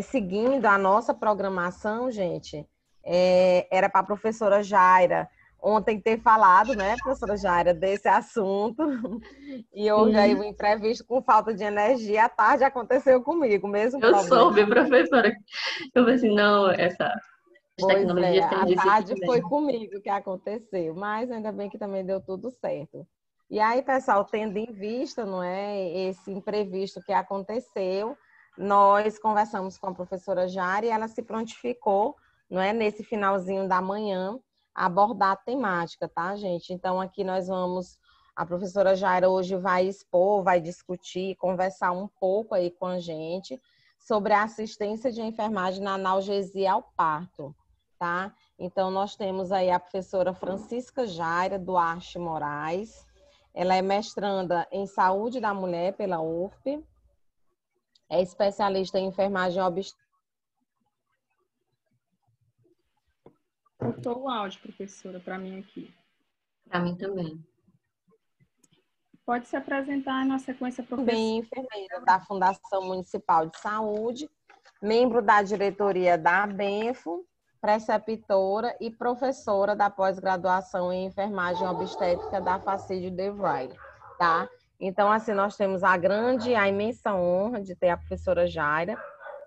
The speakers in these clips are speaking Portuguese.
Seguindo a nossa programação, gente, era para a professora Jaira ontem ter falado, né, professora Jaira, desse assunto, e hoje aí o Sim, imprevisto com falta de energia, à tarde aconteceu comigo, mesmo eu problema. soube, professora. Eu falei assim, não, as Pois é, tecnologias têm à disso aqui tarde também. foi comigo que aconteceu, mas ainda bem que também deu tudo certo. E aí, pessoal, tendo em vista, não é, esse imprevisto que aconteceu, nós conversamos com a professora Jari e ela se prontificou, não é, nesse finalzinho da manhã, a abordar a temática, tá, gente? Então, aqui nós vamos, a professora Jaira hoje vai expor, vai discutir, conversar um pouco aí com a gente sobre a assistência de enfermagem na analgesia ao parto, tá? Então, nós temos aí a professora Francisca Jaira Duarte Moraes. Ela é mestranda em saúde da mulher pela UFP, é especialista em enfermagem obstétrica. Cortou o áudio, professora, para mim aqui. Para mim também. Pode se apresentar na sequência, professora. Também enfermeira da Fundação Municipal de Saúde, membro da diretoria da ABENFO, preceptora e professora da pós-graduação em enfermagem obstétrica da Facídio de Vries, tá? Então, assim, nós temos a grande, a imensa honra de ter a professora Jaira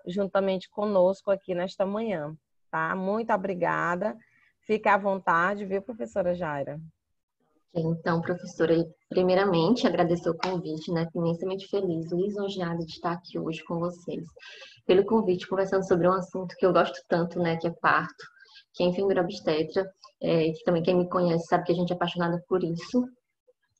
juntamente conosco aqui nesta manhã, tá? Muito obrigada. Fique à vontade, viu, professora Jaira? Então, professora, primeiramente agradecer o convite, né? Fico imensamente feliz, lisonjeada de estar aqui hoje com vocês. Pelo convite, conversando sobre um assunto que eu gosto tanto, né? Que é parto, que é enfermeira obstetra, que também quem me conhece sabe que a gente é apaixonada por isso.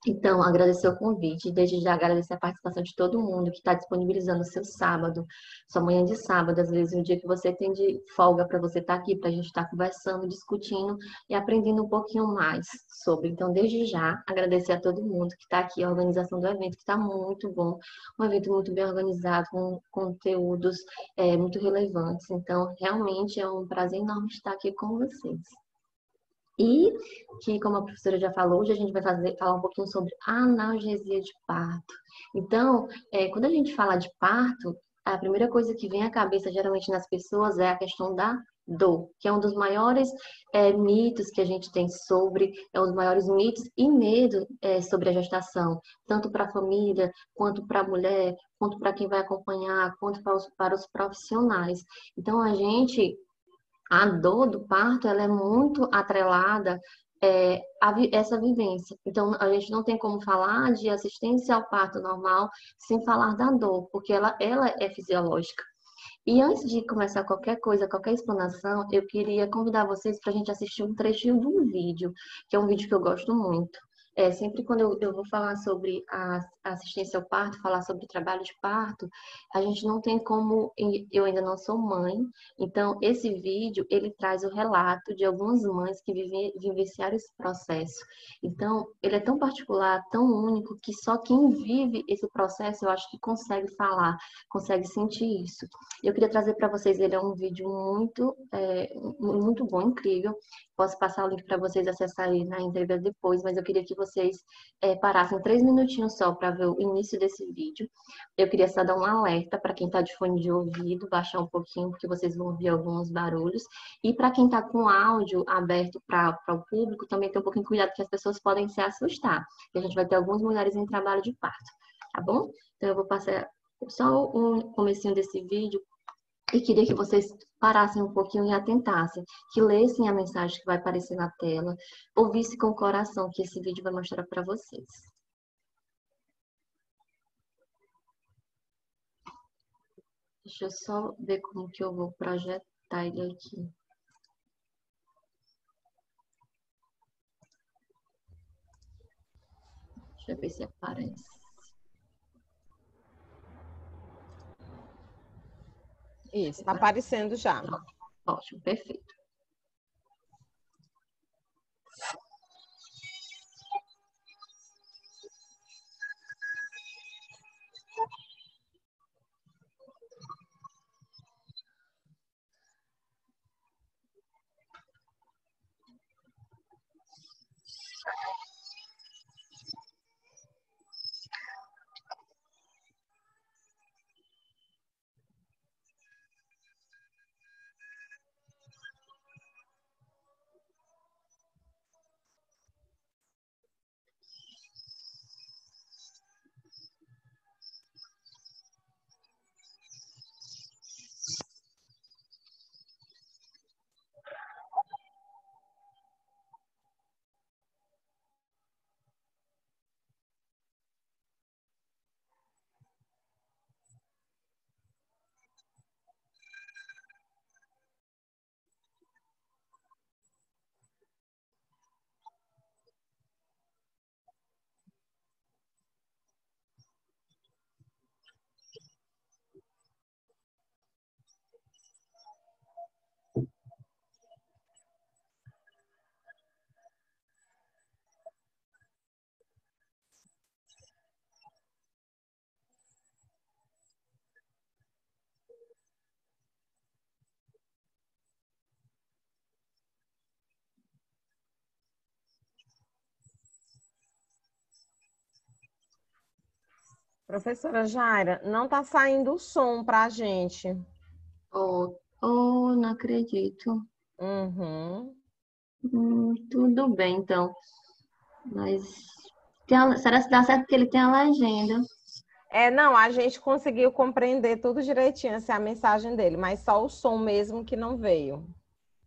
Então, agradecer o convite, e desde já agradecer a participação de todo mundo que está disponibilizando o seu sábado, sua manhã de sábado, às vezes um dia que você tem de folga para você estar aqui, para a gente estar conversando, discutindo e aprendendo um pouquinho mais sobre. Então, desde já, agradecer a todo mundo que está aqui, a organização do evento, que está muito bom, um evento muito bem organizado, com conteúdos muito relevantes. Então, realmente é um prazer enorme estar aqui com vocês. E que, como a professora já falou, hoje a gente vai falar um pouquinho sobre analgesia de parto. Então, quando a gente fala de parto, a primeira coisa que vem à cabeça geralmente nas pessoas é a questão da dor, que é um dos maiores mitos que a gente tem sobre, é um dos maiores mitos e medo sobre a gestação, tanto para a família, quanto para a mulher, quanto para quem vai acompanhar, quanto para os profissionais. Então, a dor do parto, ela é muito atrelada essa vivência. Então, a gente não tem como falar de assistência ao parto normal sem falar da dor, porque ela é fisiológica. E antes de começar qualquer coisa, qualquer explanação, eu queria convidar vocês para a gente assistir um trechinho de um vídeo, que é um vídeo que eu gosto muito. Sempre quando eu vou falar sobre a assistência ao parto, falar sobre o trabalho de parto, a gente não tem como, eu ainda não sou mãe, então esse vídeo, ele traz o relato de algumas mães que vivenciaram esse processo. Então, ele é tão particular, tão único, que só quem vive esse processo, eu acho que consegue falar, consegue sentir isso. Eu queria trazer para vocês, ele é um vídeo muito bom, incrível. Posso passar o link para vocês acessarem na entrevista depois, mas eu queria que vocês parassem 3 minutinhos só para ver o início desse vídeo. Eu queria só dar um alerta para quem está de fone de ouvido, baixar um pouquinho, porque vocês vão ouvir alguns barulhos. E para quem está com áudio aberto para o público, também ter um pouquinho de cuidado, que as pessoas podem se assustar. E a gente vai ter algumas mulheres em trabalho de parto, tá bom? Então eu vou passar só um comecinho desse vídeo e queria que vocês parassem um pouquinho e atentassem, que lessem a mensagem que vai aparecer na tela, ouvissem com o coração que esse vídeo vai mostrar para vocês. Deixa eu só ver como que eu vou projetar ele aqui. Deixa eu ver se aparece. Isso, está aparecendo já. Ótimo, perfeito. Professora Jaira, não está saindo o som para a gente. Oh, não acredito. Uhum. Tudo bem, então. Mas será que dá certo que ele tem a legenda? Não, a gente conseguiu compreender tudo direitinho, essa é a mensagem dele, mas só o som mesmo que não veio.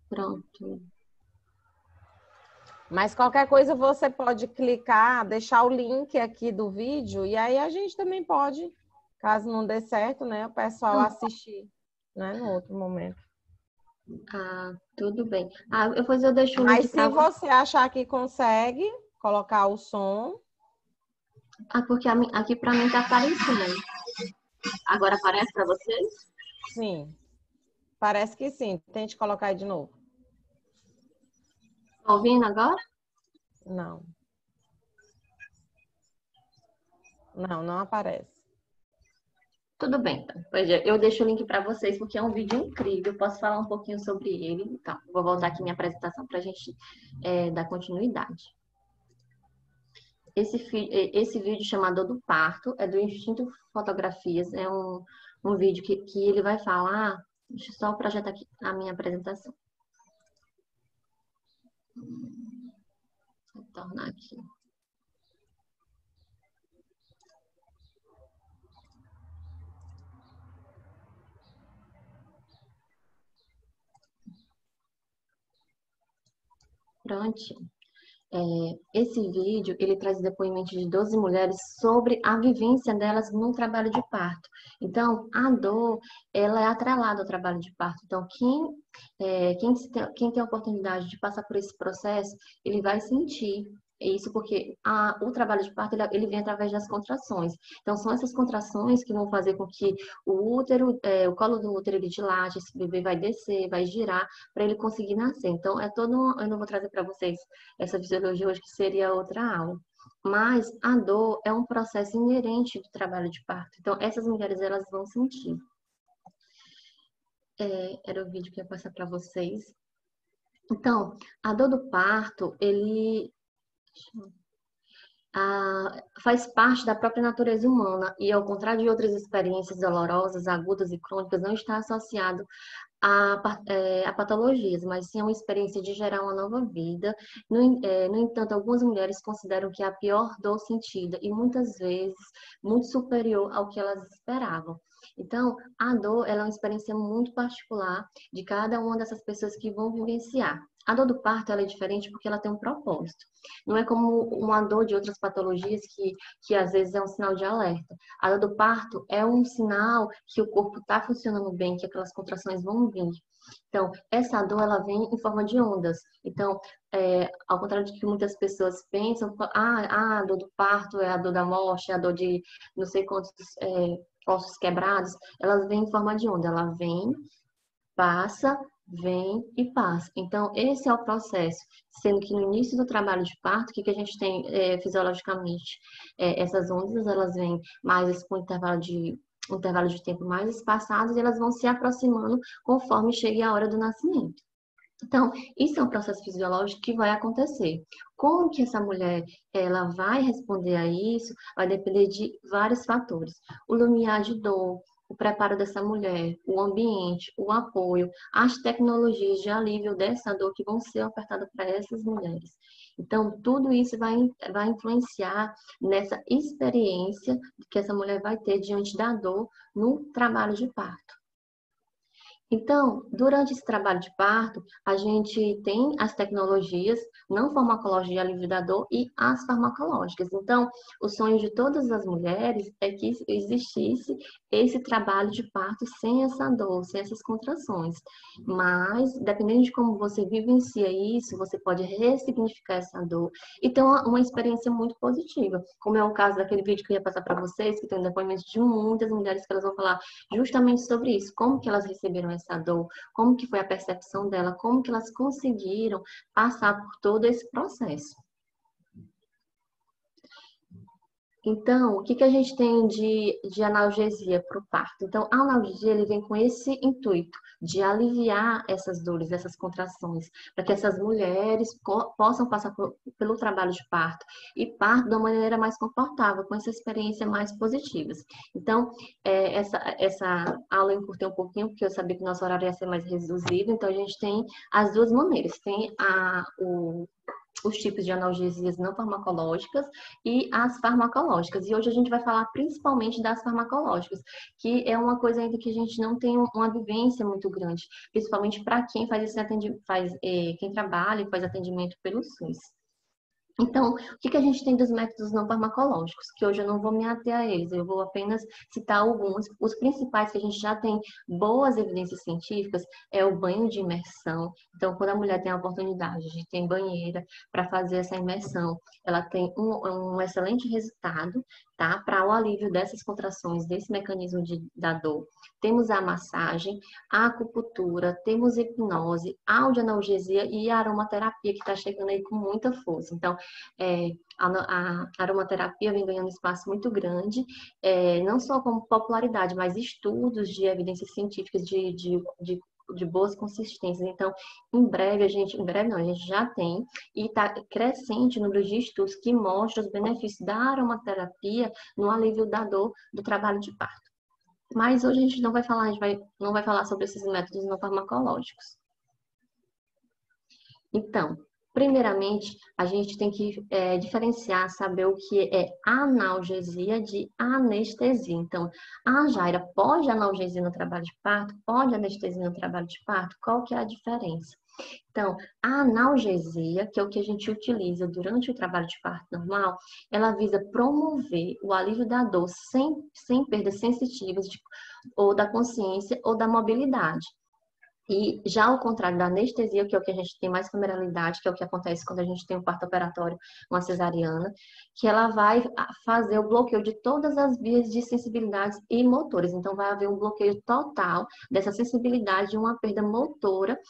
Pronto. Mas qualquer coisa você pode clicar, deixar o link aqui do vídeo, e aí a gente também pode, caso não dê certo, né, o pessoal assistir, né, no outro momento. Ah, tudo bem. Depois eu deixo o Mas link se para você. você achar que consegue colocar o som, Porque aqui para mim tá aparecendo. Agora aparece para vocês? sim, parece que sim. Tente colocar aí de novo. Tá ouvindo agora? Não. Não aparece. Tudo bem, então. Pois é, eu deixo o link para vocês porque é um vídeo incrível. Eu posso falar um pouquinho sobre ele. Então, vou voltar aqui minha apresentação para a gente dar continuidade. Esse vídeo chamado do Parto é do Instinto Fotografias. É um vídeo que ele vai falar. Deixa eu só projetar aqui a minha apresentação. Vou tornar aqui. Prontinho. Esse vídeo, ele traz depoimentos de 12 mulheres sobre a vivência delas no trabalho de parto. Então, a dor, ela é atrelada ao trabalho de parto. Então, quem tem a oportunidade de passar por esse processo, ele vai sentir isso porque o trabalho de parto, ele vem através das contrações. Então, são essas contrações que vão fazer com que o colo do útero, ele dilate, esse bebê vai descer, vai girar, para ele conseguir nascer. Então, eu não vou trazer para vocês essa fisiologia hoje, que seria outra aula. Mas a dor é um processo inerente do trabalho de parto. Então, essas mulheres, elas vão sentir. Era o vídeo que eu ia passar para vocês. Então, a dor do parto, faz parte da própria natureza humana e, ao contrário de outras experiências dolorosas, agudas e crônicas, não está associado a patologias, mas sim a uma experiência de gerar uma nova vida. No entanto, algumas mulheres consideram que é a pior dor sentida e muitas vezes muito superior ao que elas esperavam. Então, a dor, ela é uma experiência muito particular de cada uma dessas pessoas que vão vivenciar. A dor do parto, ela é diferente porque ela tem um propósito. Não é como uma dor de outras patologias que às vezes é um sinal de alerta. A dor do parto é um sinal que o corpo está funcionando bem, que aquelas contrações vão vir. Então, essa dor, ela vem em forma de ondas. Então, ao contrário de que muitas pessoas pensam, a dor do parto é a dor da morte, é a dor de não sei quantos ossos quebrados, elas vêm em forma de onda. Ela vem, passa, vem e passa. Então, esse é o processo. Sendo que no início do trabalho de parto, o que a gente tem fisiologicamente? Essas ondas, elas vêm mais com um intervalo de tempo mais espaçados e elas vão se aproximando conforme chegue a hora do nascimento. Então, isso é um processo fisiológico que vai acontecer. Como que essa mulher ela vai responder a isso vai depender de vários fatores. O limiar de dor, o preparo dessa mulher, o ambiente, o apoio, as tecnologias de alívio dessa dor que vão ser ofertadas para essas mulheres. Então, tudo isso vai influenciar nessa experiência que essa mulher vai ter diante da dor no trabalho de parto. Então, durante esse trabalho de parto, a gente tem as tecnologias não farmacológicas de alívio da dor e as farmacológicas. Então, o sonho de todas as mulheres é que existisse esse trabalho de parto sem essa dor, sem essas contrações. Mas, dependendo de como você vivencia isso, você pode ressignificar essa dor e ter uma experiência muito positiva. Como é o caso daquele vídeo que eu ia passar para vocês, que tem um depoimento de muitas mulheres que elas vão falar justamente sobre isso, como que elas receberam essa dor, como que foi a percepção dela, como que elas conseguiram passar por todo esse processo. Então, o que que a gente tem de analgesia para o parto? Então, a analgesia ele vem com esse intuito de aliviar essas dores, essas contrações, para que essas mulheres possam passar pelo trabalho de parto e parto de uma maneira mais confortável, com essa experiência mais positivas. Então, essa aula eu encurtei um pouquinho, porque eu sabia que nosso horário ia ser mais reduzido, então a gente tem as duas maneiras. Tem os tipos de analgesias não farmacológicas e as farmacológicas. E hoje a gente vai falar principalmente das farmacológicas, que é uma coisa ainda que a gente não tem uma vivência muito grande, principalmente para quem faz esse atendimento, quem trabalha e faz atendimento pelo SUS. Então, o que a gente tem dos métodos não farmacológicos? Que hoje eu não vou me ater a eles, eu vou apenas citar alguns. Os principais que a gente já tem boas evidências científicas é o banho de imersão. Então, quando a mulher tem a oportunidade de ter banheira para fazer essa imersão, ela tem um excelente resultado, tá? Para o alívio dessas contrações, desse mecanismo da dor. Temos a massagem, a acupuntura, temos hipnose, audioanalgesia e a aromaterapia que está chegando aí com muita força. Então, a aromaterapia vem ganhando espaço muito grande, não só como popularidade, mas estudos de evidências científicas de boas consistências. Então, em breve a gente já tem e está crescente o número de estudos que mostram os benefícios da aromaterapia no alívio da dor do trabalho de parto. Mas hoje a gente não vai falar sobre esses métodos não farmacológicos. Então, primeiramente, a gente tem que diferenciar, saber o que é analgesia de anestesia. Então, a Jaira, pode analgesia no trabalho de parto? Pode anestesia no trabalho de parto? Qual que é a diferença? Então, a analgesia, que é o que a gente utiliza durante o trabalho de parto normal, ela visa promover o alívio da dor sem perdas sensitivas ou da consciência ou da mobilidade. E já ao contrário da anestesia, que é o que a gente tem mais familiaridade, que é o que acontece quando a gente tem um parto operatório, uma cesariana, que ela vai fazer o bloqueio de todas as vias de sensibilidades e motores. Então, vai haver um bloqueio total dessa sensibilidade e uma perda motora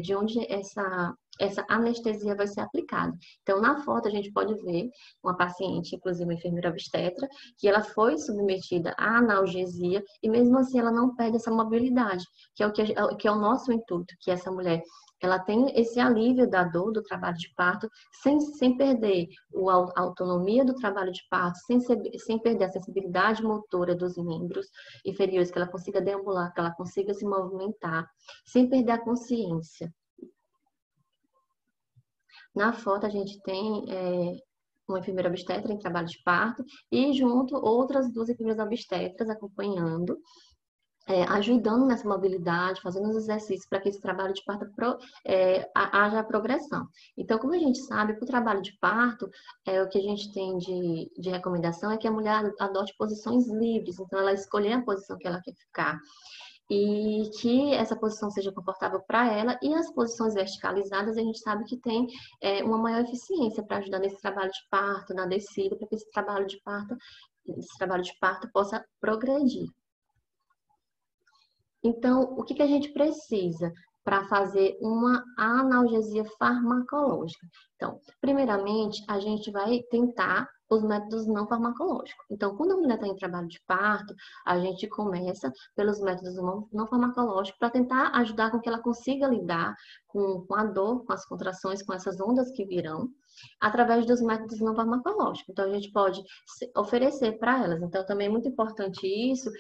de onde essa anestesia vai ser aplicada. Então, na foto, a gente pode ver uma paciente, inclusive uma enfermeira obstetra, que ela foi submetida à analgesia e mesmo assim ela não perde essa mobilidade, que é o nosso intuito, que essa mulher ela tem esse alívio da dor do trabalho de parto sem perder a autonomia do trabalho de parto, sem perder a sensibilidade motora dos membros inferiores, que ela consiga deambular, que ela consiga se movimentar, sem perder a consciência. Na foto a gente tem uma enfermeira obstetra em trabalho de parto e junto outras duas enfermeiras obstetras acompanhando, ajudando nessa mobilidade, fazendo os exercícios para que esse trabalho de parto haja progressão. Então, como a gente sabe, para o trabalho de parto, o que a gente tem de recomendação é que a mulher adote posições livres, então ela escolher a posição que ela quer ficar. E que essa posição seja confortável para ela, e as posições verticalizadas a gente sabe que tem uma maior eficiência para ajudar nesse trabalho de parto, na descida, para que esse trabalho de parto possa progredir. Então, o que a gente precisa para fazer uma analgesia farmacológica? Então, primeiramente, a gente vai tentar os métodos não farmacológicos. Então, quando a mulher está em trabalho de parto, a gente começa pelos métodos não farmacológicos para tentar ajudar com que ela consiga lidar com a dor, com as contrações, com essas ondas que virão, através dos métodos não farmacológicos. Então, a gente pode oferecer para elas. Então, também é muito importante isso,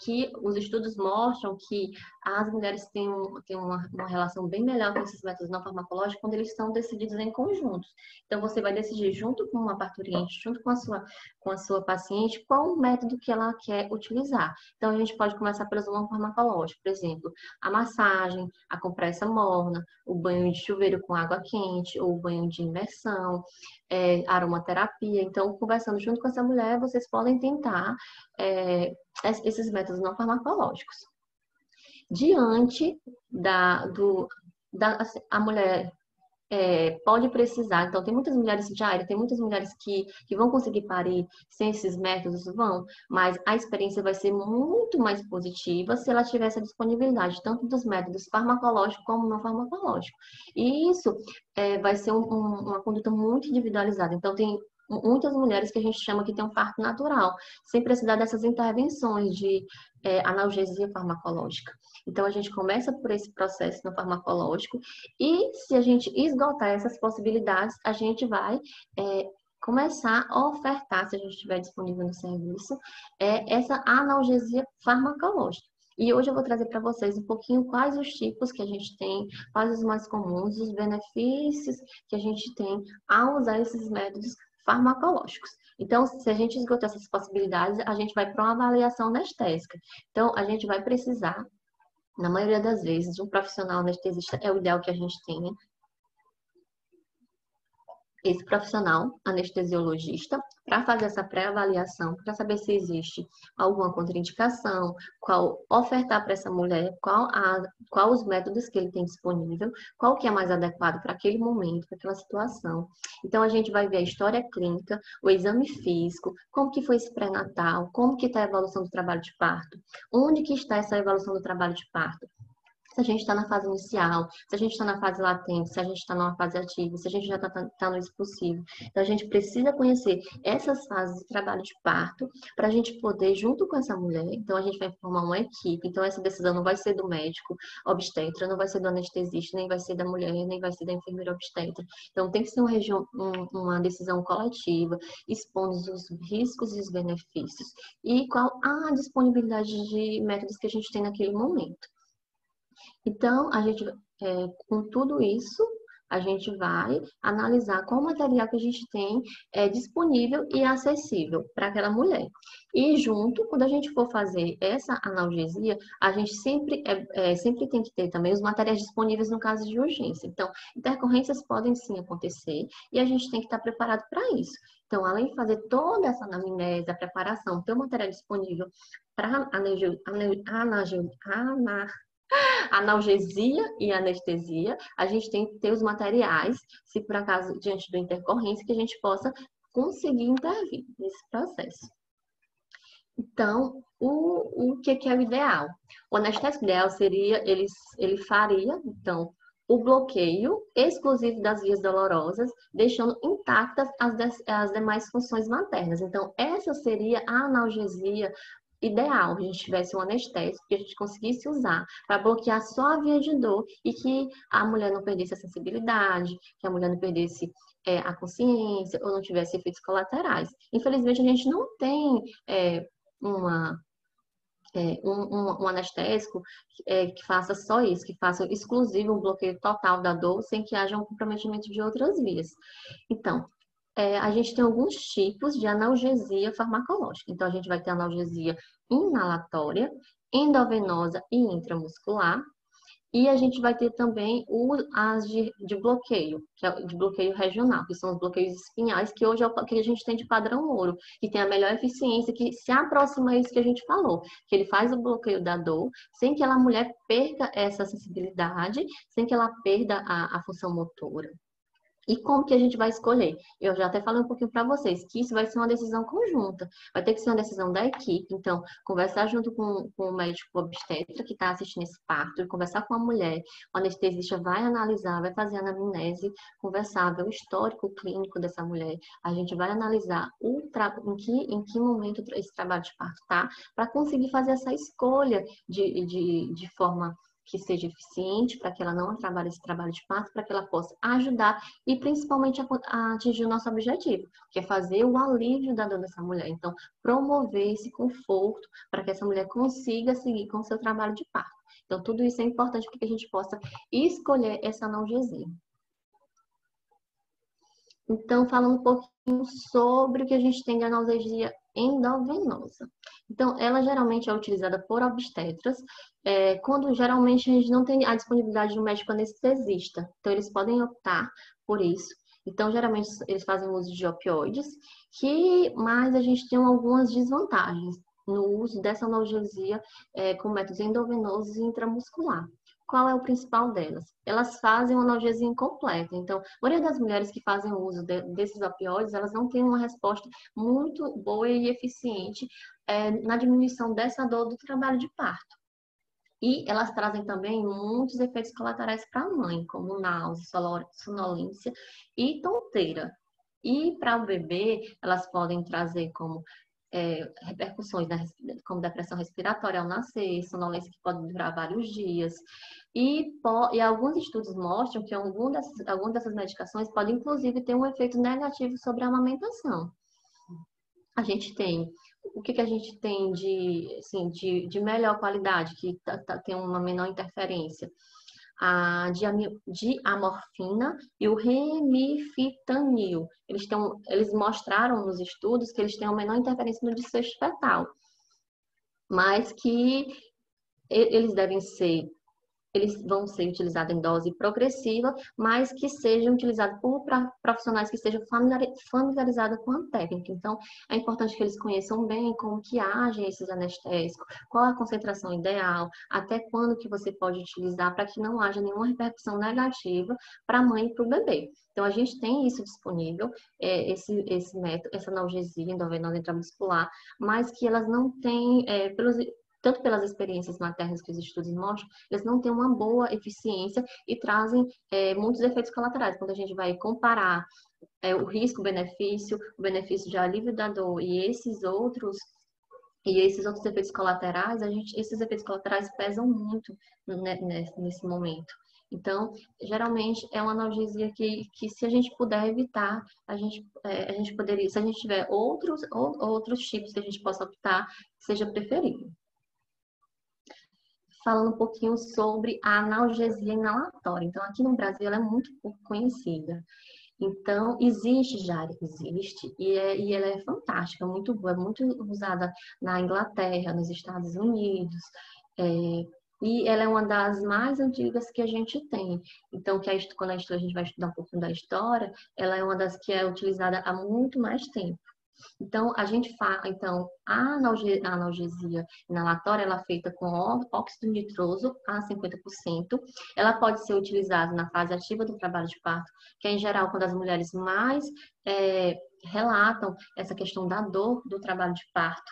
que os estudos mostram que as mulheres têm uma relação bem melhor com esses métodos não farmacológicos quando eles são decididos em conjuntos. Então, você vai decidir junto com uma parturiente, junto com a sua paciente, qual o método que ela quer utilizar. Então, a gente pode começar pelos não farmacológicos, por exemplo, a massagem, a compressa morna, o banho de chuveiro com água quente, ou o banho de imersão, aromaterapia. Então, conversando junto com essa mulher, vocês podem tentar esses métodos não farmacológicos. Diante a mulher pode precisar, então tem muitas mulheres tem muitas mulheres que vão conseguir parir sem esses métodos, mas a experiência vai ser muito mais positiva se ela tiver essa disponibilidade, tanto dos métodos farmacológicos como não farmacológicos. E isso vai ser uma conduta muito individualizada. Então, tem muitas mulheres que a gente chama que tem um parto natural, sem precisar dessas intervenções de analgesia farmacológica. Então, a gente começa por esse processo no farmacológico e se a gente esgotar essas possibilidades, a gente vai começar a ofertar, se a gente estiver disponível no serviço, essa analgesia farmacológica. E hoje eu vou trazer para vocês um pouquinho quais os tipos que a gente tem, quais os mais comuns, os benefícios que a gente tem ao usar esses métodos farmacológicos. Então, se a gente esgotar essas possibilidades, a gente vai para uma avaliação anestésica. Então, a gente vai precisar, na maioria das vezes, de um profissional anestesista, é o ideal que a gente tenha, esse profissional anestesiologista para fazer essa pré-avaliação, para saber se existe alguma contraindicação, qual ofertar para essa mulher, qual os métodos que ele tem disponível, qual que é mais adequado para aquele momento, para aquela situação. Então, a gente vai ver a história clínica, o exame físico, como que foi esse pré-natal, como que está a evolução do trabalho de parto, onde que está essa evolução do trabalho de parto. Se a gente está na fase inicial, se a gente está na fase latente, se a gente está numa fase ativa, se a gente já está no expulsivo. Então, a gente precisa conhecer essas fases de trabalho de parto para a gente poder, junto com essa mulher, então a gente vai formar uma equipe. Então, essa decisão não vai ser do médico obstetra, não vai ser do anestesista, nem vai ser da mulher, nem vai ser da enfermeira obstetra. Então, tem que ser uma decisão coletiva, expondo os riscos e os benefícios. E qual a disponibilidade de métodos que a gente tem naquele momento. Então, com tudo isso, a gente vai analisar qual material que a gente tem disponível e acessível para aquela mulher. E junto, quando a gente for fazer essa analgesia, a gente sempre tem que ter também os materiais disponíveis no caso de urgência. Então, intercorrências podem sim acontecer e a gente tem que estar preparado para isso. Então, além de fazer toda essa anamnese, a preparação, ter o material disponível para analgesia e anestesia, a gente tem que ter os materiais, se por acaso, diante da intercorrência, que a gente possa conseguir intervir nesse processo. Então, o que é o ideal? O anestésico ideal seria, ele faria, então, o bloqueio exclusivo das vias dolorosas, deixando intactas as demais funções maternas. Então, essa seria a analgesia ideal, que a gente tivesse um anestésico que a gente conseguisse usar para bloquear só a via de dor e que a mulher não perdesse a sensibilidade, que a mulher não perdesse a consciência ou não tivesse efeitos colaterais. Infelizmente, a gente não tem um anestésico que faça só isso, que faça exclusivo um bloqueio total da dor sem que haja um comprometimento de outras vias. Então, a gente tem alguns tipos de analgesia farmacológica. Então, a gente vai ter analgesia inalatória, endovenosa e intramuscular. E a gente vai ter também as de bloqueio, que é de bloqueio regional, que são os bloqueios espinhais, que hoje é o que a gente tem de padrão ouro, que tem a melhor eficiência, que se aproxima a isso que a gente falou, que ele faz o bloqueio da dor, sem que a mulher perca essa sensibilidade, sem que ela perda a função motora. E como que a gente vai escolher? Eu já até falei um pouquinho para vocês que isso vai ser uma decisão conjunta, vai ter que ser uma decisão da equipe. Então, conversar junto com o médico obstetra que está assistindo esse parto, e conversar com a mulher, o anestesista vai analisar, vai fazer a anamnese, conversar, ver o histórico clínico dessa mulher. A gente vai analisar em que momento esse trabalho de parto está, para conseguir fazer essa escolha de forma que seja eficiente, para que ela não trabalhe esse trabalho de parto, para que ela possa ajudar e principalmente a atingir o nosso objetivo, que é fazer o alívio da dor dessa mulher. Então, promover esse conforto para que essa mulher consiga seguir com o seu trabalho de parto. Então, tudo isso é importante para que a gente possa escolher essa analgesia. Então, falando um pouquinho sobre o que a gente tem de analgesia endovenosa. Então, ela geralmente é utilizada por obstetras, quando geralmente a gente não tem a disponibilidade de um médico anestesista. Então, eles podem optar por isso. Então, geralmente, eles fazem uso de opioides, mas a gente tem algumas desvantagens no uso dessa analgesia com métodos endovenosos e intramuscular. Qual é o principal delas? Elas fazem uma analgesia incompleta. Então, a maioria das mulheres que fazem uso desses opioides, elas não têm uma resposta muito boa e eficiente na diminuição dessa dor do trabalho de parto. E elas trazem também muitos efeitos colaterais para a mãe, como náusea, sonolência e tonteira. E para o bebê, elas podem trazer como repercussões, né, como depressão respiratória ao nascer, sonolência que pode durar vários dias. E alguns estudos mostram que algumas dessas medicações podem, inclusive, ter um efeito negativo sobre a amamentação. A gente tem, o que a gente tem assim, de melhor qualidade, que tem uma menor interferência? A diamorfina e o remifitanil. Eles mostraram nos estudos que eles têm uma menor interferência no desfecho fetal, mas que eles vão ser utilizados em dose progressiva, mas que sejam utilizados por profissionais que estejam familiarizados com a técnica. Então, é importante que eles conheçam bem como que agem esses anestésicos, qual a concentração ideal, até quando que você pode utilizar para que não haja nenhuma repercussão negativa para a mãe e para o bebê. Então, a gente tem isso disponível, esse método, essa analgesia endovenosa intramuscular, mas que elas não têm, tanto pelas experiências maternas que os estudos mostram, eles não têm uma boa eficiência e trazem muitos efeitos colaterais. Quando a gente vai comparar o risco-benefício, o benefício de alívio da dor e esses outros efeitos colaterais, esses efeitos colaterais pesam muito nesse momento. Então, geralmente é uma analgesia que se a gente puder evitar, a gente poderia, se a gente tiver outros tipos que a gente possa optar, seja preferível. Falando um pouquinho sobre a analgesia inalatória. Então, aqui no Brasil, ela é muito pouco conhecida. Então, existe, e ela é fantástica, muito boa, é muito usada na Inglaterra, nos Estados Unidos, e ela é uma das mais antigas que a gente tem. Então, quando a gente vai estudar um pouquinho da história, ela é uma das que é utilizada há muito mais tempo. Então, a analgesia inalatória, ela é feita com óxido nitroso a 50%. Ela pode ser utilizada na fase ativa do trabalho de parto, que é, em geral, quando as mulheres mais relatam essa questão da dor do trabalho de parto.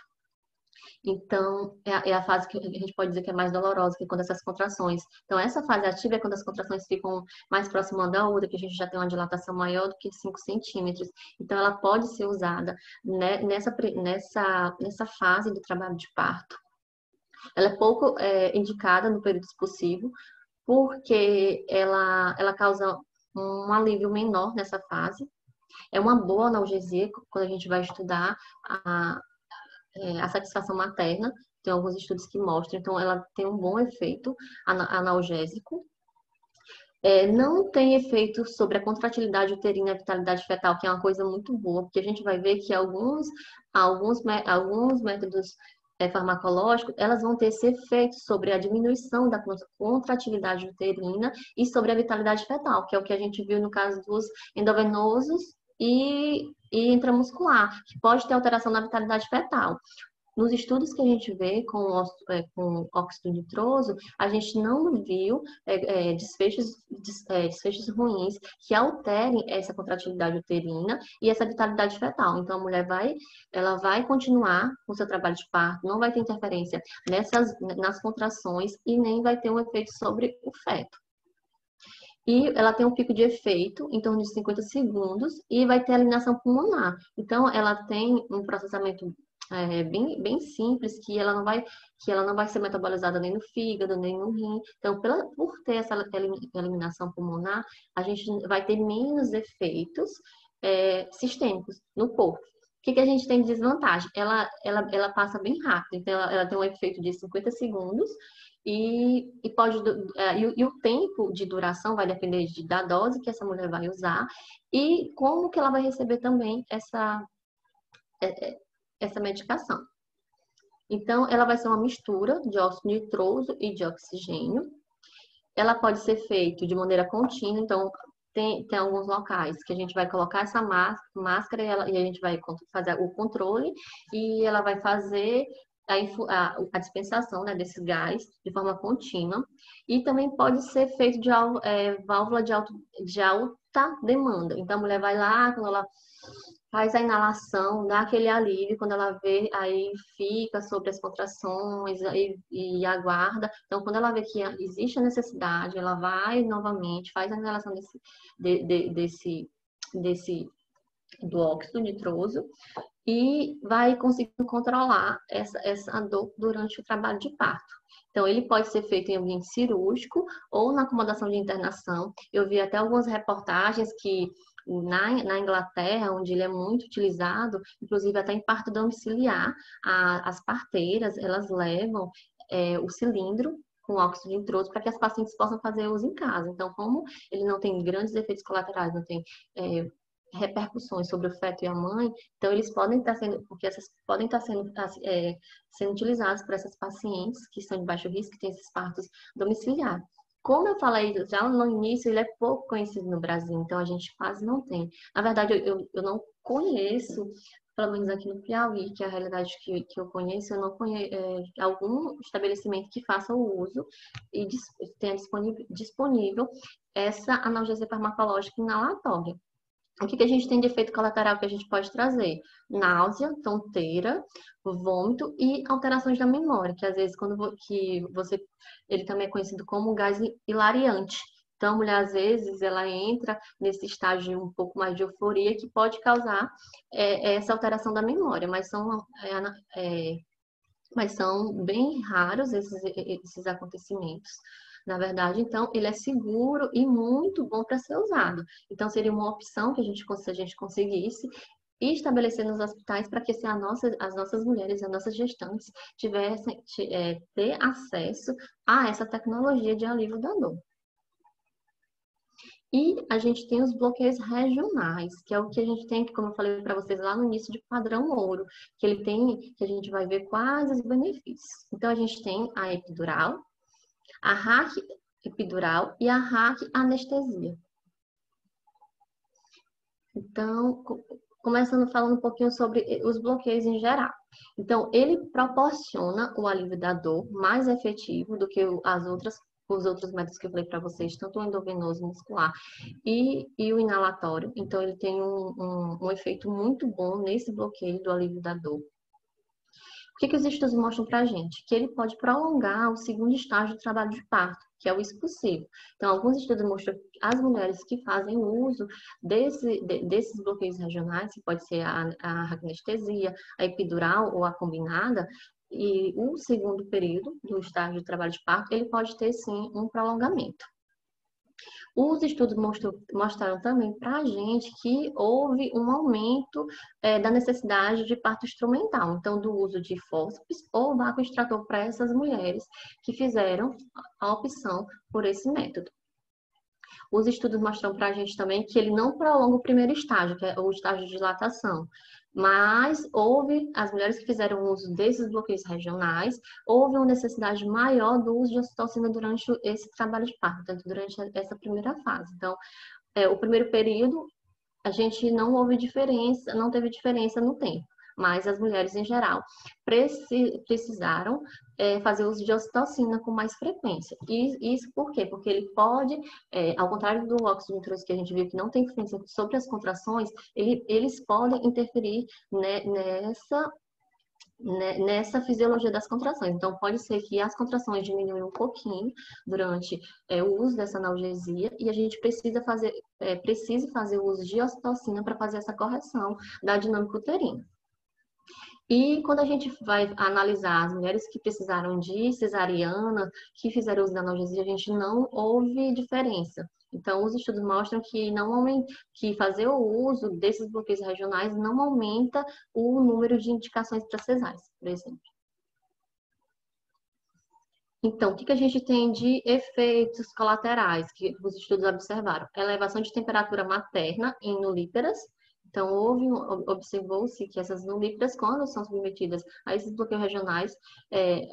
Então, é a fase que a gente pode dizer que é mais dolorosa, que é quando essas contrações. Então, essa fase ativa é quando as contrações ficam mais próximas da outra, que a gente já tem uma dilatação maior do que 5 centímetros. Então, ela pode ser usada nessa fase do trabalho de parto. Ela é pouco indicada no período expulsivo, porque ela causa um alívio menor nessa fase. É uma boa analgesia quando a gente vai estudar a satisfação materna, tem alguns estudos que mostram, então ela tem um bom efeito analgésico. Não tem efeito sobre a contratilidade uterina e a vitalidade fetal, que é uma coisa muito boa, porque a gente vai ver que alguns métodos farmacológicos, elas vão ter esse efeito sobre a diminuição da contratilidade uterina e sobre a vitalidade fetal, que é o que a gente viu no caso dos endovenosos e intramuscular, que pode ter alteração na vitalidade fetal. Nos estudos que a gente vê com óxido nitroso, a gente não viu desfechos ruins que alterem essa contratilidade uterina e essa vitalidade fetal. Então, a mulher vai continuar com o seu trabalho de parto, não vai ter interferência nas contrações e nem vai ter um efeito sobre o feto. E ela tem um pico de efeito em torno de 50 segundos e vai ter eliminação pulmonar. Então, ela tem um processamento bem simples, que ela não vai ser metabolizada nem no fígado, nem no rim. Então, por ter essa eliminação pulmonar, a gente vai ter menos efeitos sistêmicos no corpo. O que a gente tem de desvantagem? Ela passa bem rápido, então ela tem um efeito de 50 segundos e o tempo de duração vai depender da dose que essa mulher vai usar e como que ela vai receber também essa medicação. Então, ela vai ser uma mistura de óxido nitroso e de oxigênio. Ela pode ser feita de maneira contínua, então tem alguns locais que a gente vai colocar essa máscara e a gente vai fazer o controle e ela vai fazer a dispensação, né, desse gás de forma contínua. E também pode ser feito de válvula de alta demanda. Então, a mulher vai lá, quando ela faz a inalação, dá aquele alívio, quando ela vê, aí fica sobre as contrações e aguarda. Então, quando ela vê que existe a necessidade, ela vai novamente, faz a inalação do óxido nitroso e vai conseguir controlar essa dor durante o trabalho de parto. Então, ele pode ser feito em ambiente cirúrgico ou na acomodação de internação. Eu vi até algumas reportagens que na Inglaterra, onde ele é muito utilizado, inclusive até em parto domiciliar, as parteiras, elas levam o cilindro com óxido nitroso para que as pacientes possam fazer uso em casa. Então, como ele não tem grandes efeitos colaterais, não tem repercussões sobre o feto e a mãe, então eles podem estar sendo, porque essas podem estar sendo utilizados por essas pacientes que são de baixo risco, que têm esses partos domiciliares. Como eu falei já no início, ele é pouco conhecido no Brasil, então a gente quase não tem. Na verdade, eu não conheço, pelo menos aqui no Piauí, que é a realidade que eu conheço, eu não conheço algum estabelecimento que faça o uso e tenha disponível essa analgesia farmacológica inalatória. O que a gente tem de efeito colateral que a gente pode trazer? Náusea, tonteira, vômito e alterações da memória, que às vezes ele também é conhecido como gás hilariante. Então, a mulher, às vezes, ela entra nesse estágio um pouco mais de euforia que pode causar essa alteração da memória, mas são bem raros esses acontecimentos. Na verdade, então, ele é seguro e muito bom para ser usado. Então, seria uma opção que se a gente conseguisse estabelecer nos hospitais para que as nossas mulheres, as nossas gestantes tivessem ter acesso a essa tecnologia de alívio da dor. E a gente tem os bloqueios regionais, que é o que a gente tem, como eu falei para vocês lá no início, de padrão ouro, que ele tem, que a gente vai ver quais os benefícios. Então, a gente tem a epidural, a RAC epidural e a RAC anestesia. Então, começando falando um pouquinho sobre os bloqueios em geral. Então, ele proporciona o alívio da dor mais efetivo do que os outros métodos que eu falei para vocês, tanto o endovenoso muscular e o inalatório. Então, ele tem um efeito muito bom nesse bloqueio do alívio da dor. O que os estudos mostram para a gente? Que ele pode prolongar o segundo estágio do trabalho de parto, que é o expulsivo. Então, alguns estudos mostram que as mulheres que fazem uso desses bloqueios regionais, que pode ser a anestesia, a epidural ou a combinada, e o segundo período do estágio de trabalho de parto, ele pode ter, sim, um prolongamento. Os estudos mostraram também para a gente que houve um aumento da necessidade de parto instrumental, então do uso de fórceps ou vácuo extrator para essas mulheres que fizeram a opção por esse método. Os estudos mostram para a gente também que ele não prolonga o primeiro estágio, que é o estágio de dilatação. Mas as mulheres que fizeram uso desses bloqueios regionais, houve uma necessidade maior do uso de ocitocina durante esse trabalho de parto, tanto durante essa primeira fase. Então, o primeiro período, a gente não teve diferença no tempo. Mas as mulheres, em geral, precisaram fazer uso de ocitocina com mais frequência. E isso por quê? Porque ele pode, ao contrário do óxido nitroso que a gente viu que não tem influência sobre as contrações, eles podem interferir nessa fisiologia das contrações. Então, pode ser que as contrações diminuam um pouquinho durante o uso dessa analgesia e a gente precise fazer o uso de ocitocina para fazer essa correção da dinâmica uterina. E quando a gente vai analisar as mulheres que precisaram de cesariana, que fizeram uso da analgesia, a gente não houve diferença. Então, os estudos mostram que fazer o uso desses bloqueios regionais não aumenta o número de indicações para cesáreas, por exemplo. Então, o que a gente tem de efeitos colaterais que os estudos observaram? Elevação de temperatura materna em nulíparas. Então, observou-se que essas nulíparas, quando são submetidas a esses bloqueios regionais,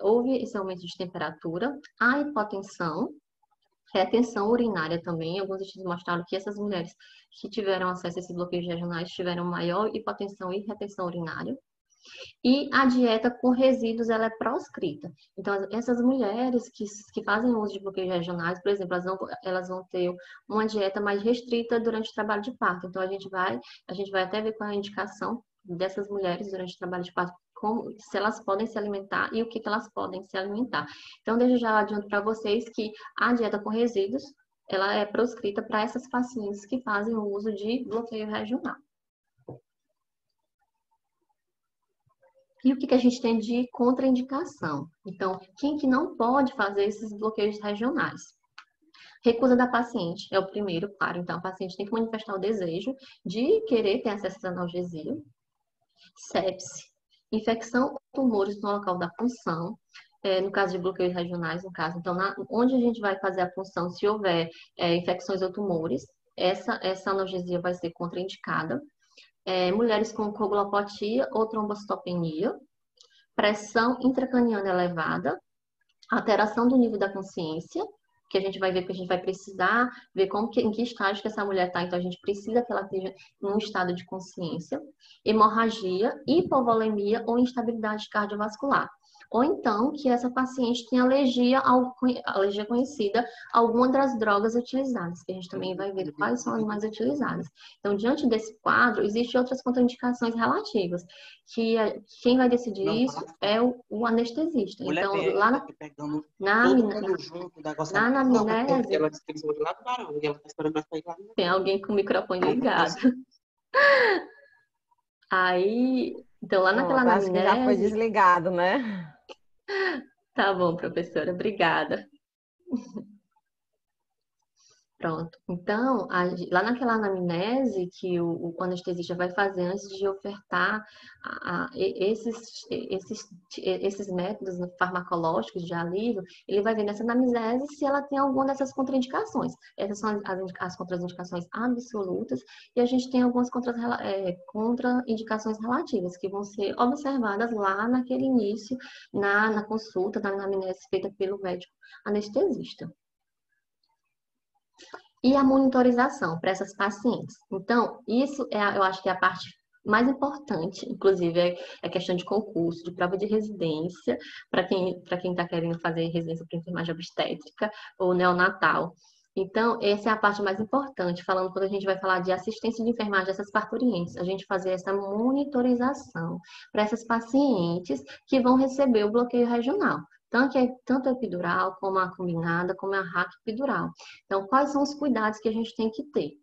houve esse aumento de temperatura, a hipotensão, retenção urinária também. Alguns estudos mostraram que essas mulheres que tiveram acesso a esses bloqueios regionais tiveram maior hipotensão e retenção urinária. E a dieta com resíduos, ela é proscrita. Então, essas mulheres que fazem uso de bloqueios regionais, por exemplo, elas vão ter uma dieta mais restrita durante o trabalho de parto. Então, a gente vai até ver qual é a indicação dessas mulheres durante o trabalho de parto, se elas podem se alimentar e o que elas podem se alimentar. Então, desde já adianto para vocês que a dieta com resíduos, ela é proscrita para essas pacientes que fazem o uso de bloqueio regional. E o que a gente tem de contraindicação? Então, quem que não pode fazer esses bloqueios regionais? Recusa da paciente é o primeiro, claro. Então, a paciente tem que manifestar o desejo de querer ter acesso à analgesia. Sepse, infecção ou tumores no local da punção, no caso de bloqueios regionais, no caso. Então, onde a gente vai fazer a punção, se houver infecções ou tumores, essa analgesia vai ser contraindicada. Mulheres com coagulopatia ou trombocitopenia, pressão intracraniana elevada, alteração do nível da consciência, que a gente vai ver que a gente vai precisar ver em que estágio que essa mulher está, então a gente precisa que ela esteja em um estado de consciência, hemorragia, hipovolemia ou instabilidade cardiovascular. Ou então que essa paciente tenha alergia conhecida a alguma das drogas utilizadas, que a gente também vai ver quais são as mais utilizadas. Então, diante desse quadro, existem outras contraindicações relativas, que quem vai decidir isso é o anestesista. Então, lá na anamnese, tem alguém com o microfone ligado. Aí, então lá naquela Pronto, acho que já foi anamnese... desligado, né? Tá bom, professora, obrigada. Pronto. Então, lá naquela anamnese que o anestesista vai fazer antes de ofertar esses métodos farmacológicos de alívio, ele vai ver nessa anamnese se ela tem alguma dessas contraindicações. Essas são as contraindicações absolutas e a gente tem algumas contraindicações relativas que vão ser observadas lá naquele início, na consulta, na anamnese feita pelo médico anestesista. E a monitorização para essas pacientes. Então, isso eu acho que é a parte mais importante, inclusive é a questão de concurso, de prova de residência, para quem está querendo fazer residência para enfermagem obstétrica ou neonatal. Então, essa é a parte mais importante, falando quando a gente vai falar de assistência de enfermagem dessas parturientes, a gente fazer essa monitorização para essas pacientes que vão receber o bloqueio regional. Tanto a epidural, como a combinada, como a RAC epidural. Então, quais são os cuidados que a gente tem que ter?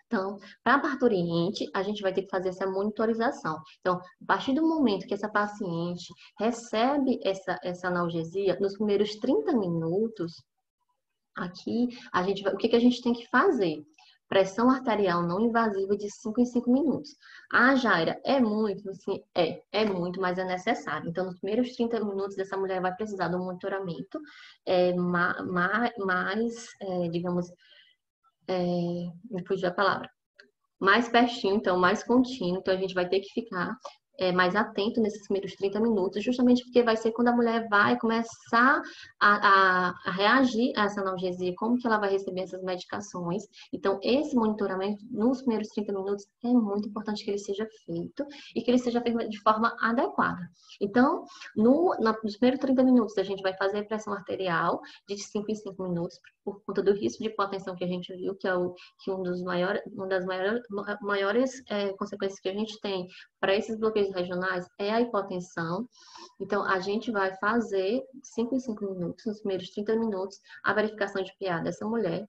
Então, para a parturiente, a gente vai ter que fazer essa monitorização. Então, a partir do momento que essa paciente recebe essa analgesia, nos primeiros 30 minutos, aqui, o que a gente tem que fazer? Pressão arterial não invasiva de 5 em 5 minutos. Ah, Jaira, é muito? Sim, é muito, mas é necessário. Então, nos primeiros 30 minutos, essa mulher vai precisar de um monitoramento digamos, me fugiu a palavra, mais pertinho, então mais contínuo. Então, a gente vai ter que ficar mais atento nesses primeiros 30 minutos, justamente porque vai ser quando a mulher vai começar a reagir a essa analgesia, como que ela vai receber essas medicações. Então, esse monitoramento nos primeiros 30 minutos é muito importante que ele seja feito e que ele seja feito de forma adequada. Então, nos primeiros 30 minutos, a gente vai fazer pressão arterial de 5 em 5 minutos, por conta do risco de hipotensão que a gente viu, que é uma das maiores consequências que a gente tem para esses bloqueios regionais é a hipotensão. Então, a gente vai fazer 5 em 5 minutos, nos primeiros 30 minutos, a verificação de PA dessa mulher.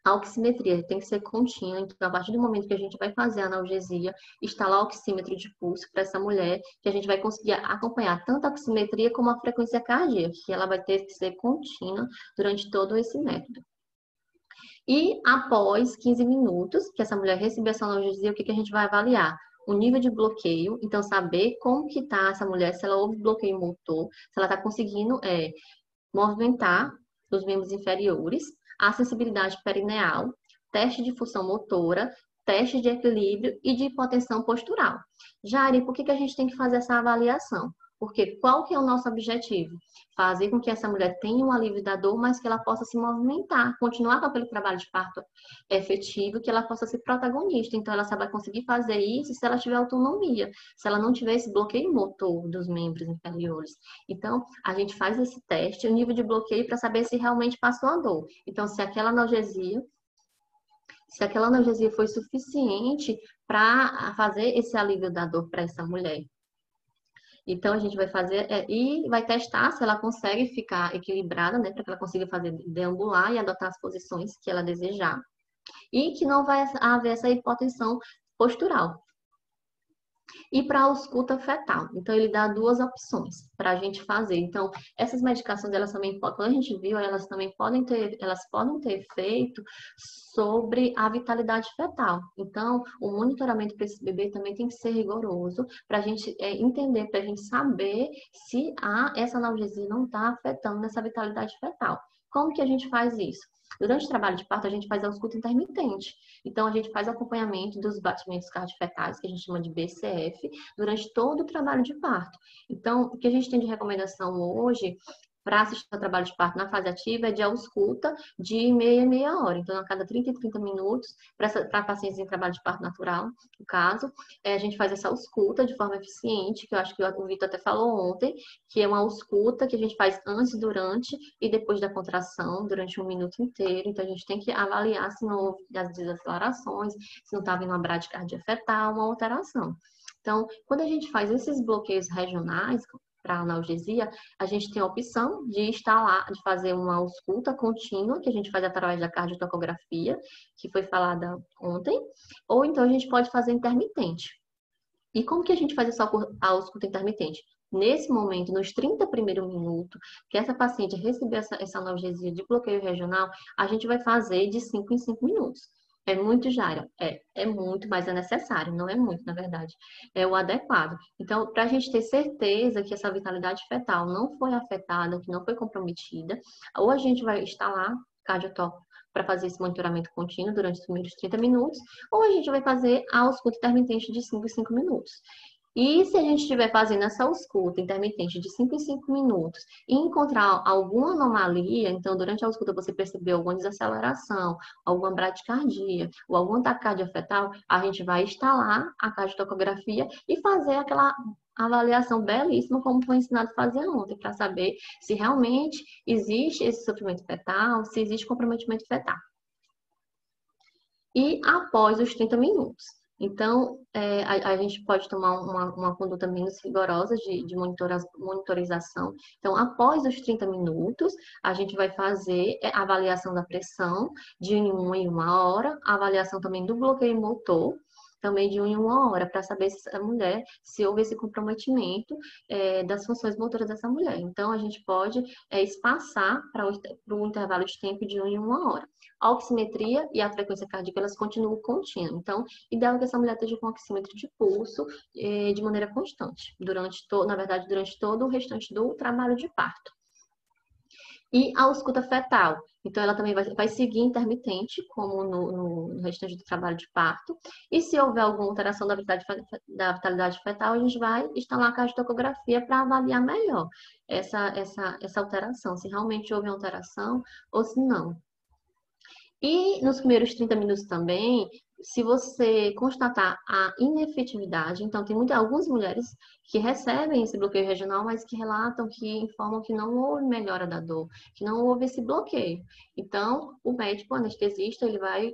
A oximetria tem que ser contínua, então, a partir do momento que a gente vai fazer a analgesia, instalar o oxímetro de pulso para essa mulher, que a gente vai conseguir acompanhar tanto a oximetria como a frequência cardíaca, que ela vai ter que ser contínua durante todo esse método. E após 15 minutos, que essa mulher receber essa analgesia, o que a gente vai avaliar? O nível de bloqueio, então saber como que está essa mulher, se ela houve bloqueio motor, se ela está conseguindo movimentar os membros inferiores, a sensibilidade perineal, teste de função motora, teste de equilíbrio e de hipotensão postural. Jari, por que a gente tem que fazer essa avaliação? Porque qual que é o nosso objetivo? Fazer com que essa mulher tenha um alívio da dor, mas que ela possa se movimentar, continuar com aquele trabalho de parto efetivo, que ela possa ser protagonista. Então, ela só vai conseguir fazer isso se ela tiver autonomia, se ela não tiver esse bloqueio motor dos membros inferiores. Então, a gente faz esse teste, o nível de bloqueio, para saber se realmente passou a dor. Então, se aquela analgesia foi suficiente para fazer esse alívio da dor para essa mulher. Então, a gente vai fazer e vai testar se ela consegue ficar equilibrada, né? Para que ela consiga deambular e adotar as posições que ela desejar. E que não vai haver essa hipotensão postural. E para a ausculta fetal, então ele dá duas opções para a gente fazer. Então, essas medicações, elas também, quando a gente viu, elas também podem ter efeito sobre a vitalidade fetal. Então, o monitoramento para esse bebê também tem que ser rigoroso para a gente entender, para a gente saber se essa analgesia não está afetando nessa vitalidade fetal. Como que a gente faz isso? Durante o trabalho de parto, a gente faz a ausculta intermitente. Então, a gente faz acompanhamento dos batimentos cardiofetais, que a gente chama de BCF, durante todo o trabalho de parto. Então, o que a gente tem de recomendação hoje para assistir ao trabalho de parto na fase ativa é de ausculta de meia em meia hora. Então, a cada 30 e 30 minutos, para pacientes em trabalho de parto natural, no caso, a gente faz essa ausculta de forma eficiente, que eu acho que o Vitor até falou ontem, que é uma ausculta que a gente faz antes, durante e depois da contração, durante um minuto inteiro. Então, a gente tem que avaliar se não houve as desacelerações, se não está havendo uma bradicardia fetal, uma alteração. Então, quando a gente faz esses bloqueios regionais, para analgesia, a gente tem a opção de instalar, de fazer uma ausculta contínua, que a gente faz através da cardiotocografia, que foi falada ontem, ou então a gente pode fazer intermitente. E como que a gente faz essa ausculta intermitente? Nesse momento, nos 30 primeiros minutos, que essa paciente recebeu essa analgesia de bloqueio regional, a gente vai fazer de 5 em 5 minutos. É muito, Jaira? É muito, mas é necessário. Não é muito, na verdade. É o adequado. Então, para a gente ter certeza que essa vitalidade fetal não foi afetada, que não foi comprometida, ou a gente vai instalar cardiotópico para fazer esse monitoramento contínuo durante os primeiros 30 minutos, ou a gente vai fazer a ausculta intermitente de 5 em 5 minutos. E se a gente estiver fazendo essa ausculta intermitente de 5 em 5 minutos e encontrar alguma anomalia, então durante a ausculta você percebeu alguma desaceleração, alguma bradicardia ou alguma taquicardia fetal, a gente vai instalar a cardiotocografia e fazer aquela avaliação belíssima como foi ensinado a fazer ontem, para saber se realmente existe esse sofrimento fetal, se existe comprometimento fetal. E após os 30 minutos. Então, a gente pode tomar uma conduta menos rigorosa de monitorização. Então, após os 30 minutos, a gente vai fazer a avaliação da pressão de 1 em 1 hora, a avaliação também do bloqueio motor, também de 1 em 1 hora, para saber se a mulher, se houve esse comprometimento das funções motoras dessa mulher. Então, a gente pode espaçar para o intervalo de tempo de 1 em 1 hora. A oximetria e a frequência cardíaca, elas continuam contínuas. Então, ideal é que essa mulher esteja com oxímetro de pulso de maneira constante, durante todo o restante do trabalho de parto. E a ausculta fetal. Então, ela também vai seguir intermitente, como no restante do trabalho de parto. E se houver alguma alteração da vitalidade fetal, a gente vai instalar a cardiotocografia para avaliar melhor essa alteração, se realmente houve alteração ou se não. E nos primeiros 30 minutos também, se você constatar a inefetividade, então tem algumas mulheres que recebem esse bloqueio regional, mas que relatam, que informam que não houve melhora da dor, que não houve esse bloqueio. Então, o médico anestesista, ele vai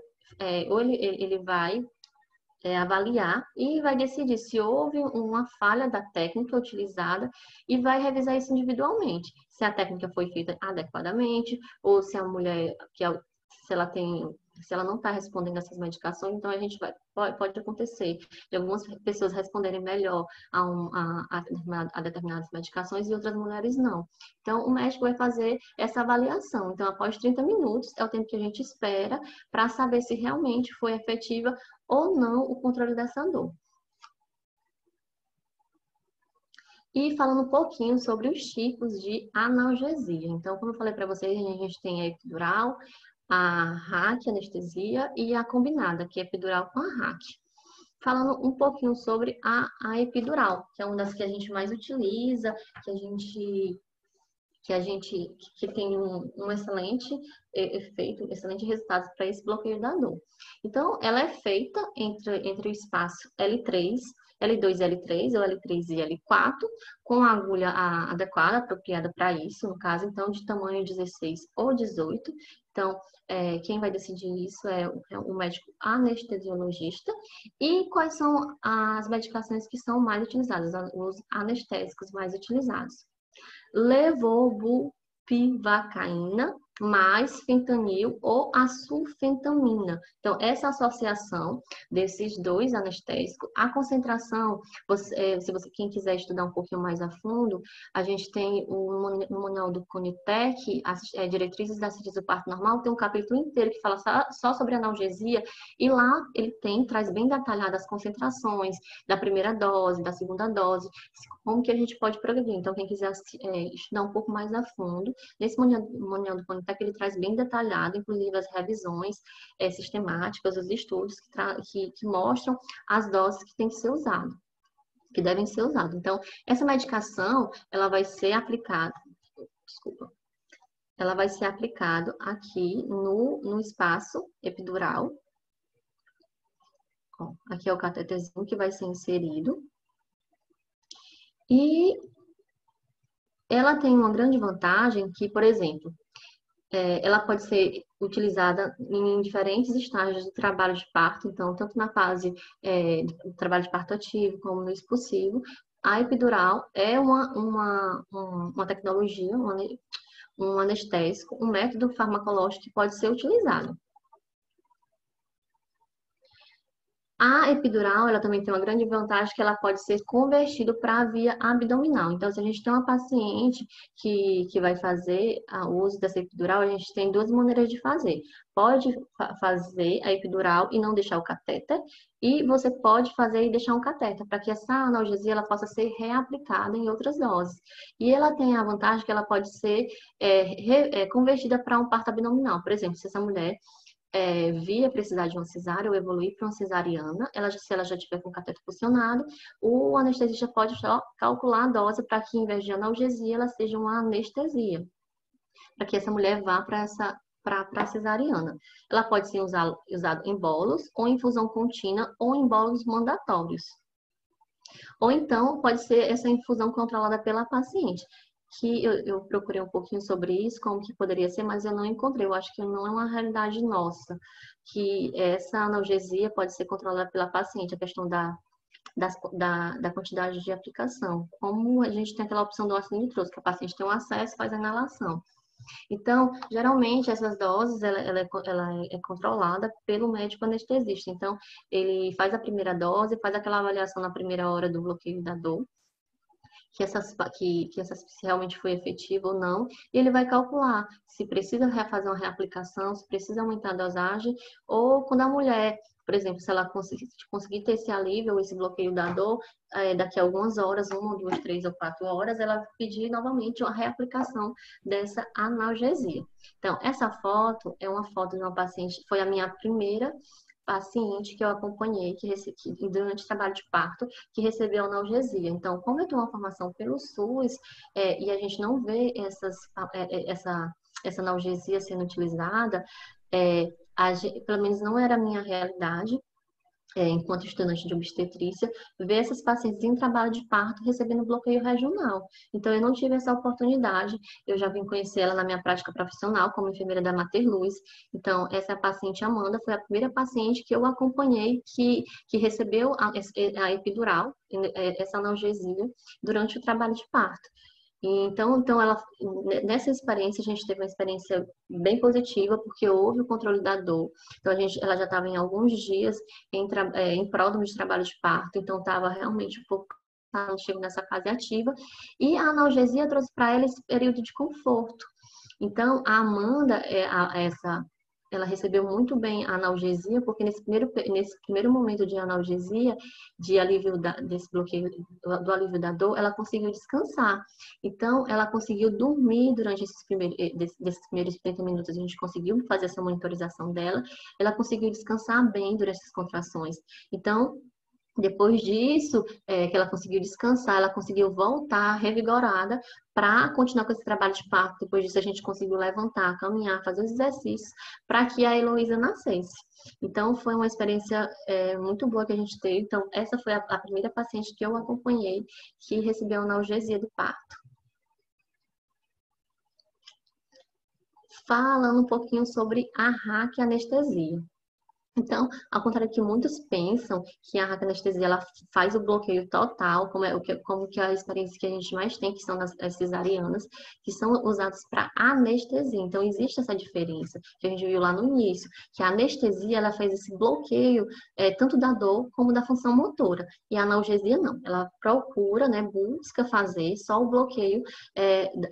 avaliar e vai decidir se houve uma falha da técnica utilizada e vai revisar isso individualmente. Se a técnica foi feita adequadamente, ou se a mulher, se ela não está respondendo essas medicações, então a gente pode acontecer de algumas pessoas responderem melhor a determinadas medicações e outras mulheres não. Então, o médico vai fazer essa avaliação. Então, após 30 minutos, é o tempo que a gente espera para saber se realmente foi efetiva ou não o controle dessa dor. E falando um pouquinho sobre os tipos de analgesia. Então, como eu falei para vocês, a gente tem a epidural, a RAC, anestesia, e a combinada, que é epidural com a RAC. Falando um pouquinho sobre a epidural, que é uma das que a gente mais utiliza, que tem um excelente efeito, excelente resultado para esse bloqueio da dor. Então, ela é feita entre o espaço L3, L2 e L3, ou L3 e L4, com a agulha adequada, apropriada para isso, no caso, então, de tamanho 16 ou 18. Então, quem vai decidir isso é o médico anestesiologista. E quais são as medicações que são mais utilizadas, os anestésicos mais utilizados? Levobupivacaína, mais fentanil ou a sulfentamina. Então, essa associação desses dois anestésicos, a concentração, quem quiser estudar um pouquinho mais a fundo, a gente tem no manual do Conitec, Diretrizes da Assistência do Parto Normal, tem um capítulo inteiro que fala só sobre analgesia, e lá ele traz bem detalhadas as concentrações da primeira dose, da segunda dose, como que a gente pode progredir. Então, quem quiser estudar um pouco mais a fundo, nesse manual do Conitec, ele traz bem detalhado, inclusive as revisões sistemáticas, os estudos que mostram as doses que tem que ser usado, que devem ser usadas. Então, essa medicação, ela vai ser aplicada, ela vai ser aplicada aqui no espaço epidural. Ó, aqui é o cateterzinho que vai ser inserido. E ela tem uma grande vantagem que, por exemplo, ela pode ser utilizada em diferentes estágios do trabalho de parto, então, tanto na fase do trabalho de parto ativo como no expulsivo. A epidural é uma tecnologia, um anestésico, um método farmacológico que pode ser utilizado. A epidural, ela também tem uma grande vantagem que ela pode ser convertida para a via abdominal. Então, se a gente tem uma paciente que vai fazer o uso dessa epidural, a gente tem duas maneiras de fazer. Pode fazer a epidural e não deixar o catéter, e você pode fazer e deixar um catéter, para que essa analgesia ela possa ser reaplicada em outras doses. E ela tem a vantagem que ela pode ser convertida para um parto abdominal. Por exemplo, se essa mulher via precisar de uma cesárea ou evoluir para uma cesariana, se ela já tiver com o cateter funcionado, o anestesista pode só calcular a dose para que, em vez de analgesia, ela seja uma anestesia, para que essa mulher vá para a cesariana. Ela pode ser usada em bolos, ou infusão contínua, ou em bolos mandatórios. Ou então, pode ser essa infusão controlada pela paciente, que eu procurei um pouquinho sobre isso, como que poderia ser, mas eu não encontrei. Eu acho que não é uma realidade nossa, que essa analgesia pode ser controlada pela paciente, a questão da quantidade de aplicação. Como a gente tem aquela opção do ácido nitroso, que a paciente tem um acesso, faz a inalação. Então, geralmente, essas doses, ela é controlada pelo médico anestesista. Então, ele faz a primeira dose, faz aquela avaliação na primeira hora do bloqueio da dor, que se realmente foi efetivo ou não, e ele vai calcular se precisa fazer uma reaplicação, se precisa aumentar a dosagem, ou quando a mulher, por exemplo, se ela conseguir ter esse alívio ou esse bloqueio da dor, daqui a algumas horas, 1, 2, 3 ou 4 horas, ela pedir novamente uma reaplicação dessa analgesia. Então, essa foto é uma foto de uma paciente, foi a minha primeira paciente que eu acompanhei durante o trabalho de parto, que recebeu analgesia. Então, como eu tenho uma formação pelo SUS e a gente não vê essa analgesia sendo utilizada, pelo menos não era a minha realidade, enquanto estudante de obstetrícia, ver essas pacientes em trabalho de parto recebendo bloqueio regional. Então, eu não tive essa oportunidade, eu já vim conhecer ela na minha prática profissional como enfermeira da Mater Luz. Então, essa paciente Amanda foi a primeira paciente que eu acompanhei que recebeu a epidural, essa analgesia, durante o trabalho de parto. Então nessa experiência, a gente teve uma experiência bem positiva, porque houve o controle da dor. Então, ela já estava em alguns dias em prol de trabalho de parto, então estava realmente um pouco chegando nessa fase ativa, e a analgesia trouxe para ela esse período de conforto. Então, a Amanda, ela recebeu muito bem a analgesia, porque nesse primeiro momento de analgesia, de alívio desse bloqueio, do alívio da dor, ela conseguiu descansar. Então, ela conseguiu dormir durante desses primeiros 30 minutos. A gente conseguiu fazer essa monitorização dela. Ela conseguiu descansar bem durante essas contrações. Então, depois disso, que ela conseguiu descansar, ela conseguiu voltar revigorada para continuar com esse trabalho de parto. Depois disso, a gente conseguiu levantar, caminhar, fazer os exercícios para que a Heloísa nascesse. Então, foi uma experiência muito boa que a gente teve. Então, essa foi a primeira paciente que eu acompanhei que recebeu analgesia do parto. Falando um pouquinho sobre a raquianestesia. Então, ao contrário do que muitos pensam, que a raquianestesia ela faz o bloqueio total, como que a experiência que a gente mais tem, que são as cesarianas, que são usadas para anestesia. Então, existe essa diferença, que a gente viu lá no início, que a anestesia ela faz esse bloqueio tanto da dor como da função motora. E a analgesia não, ela procura, né, busca fazer só o bloqueio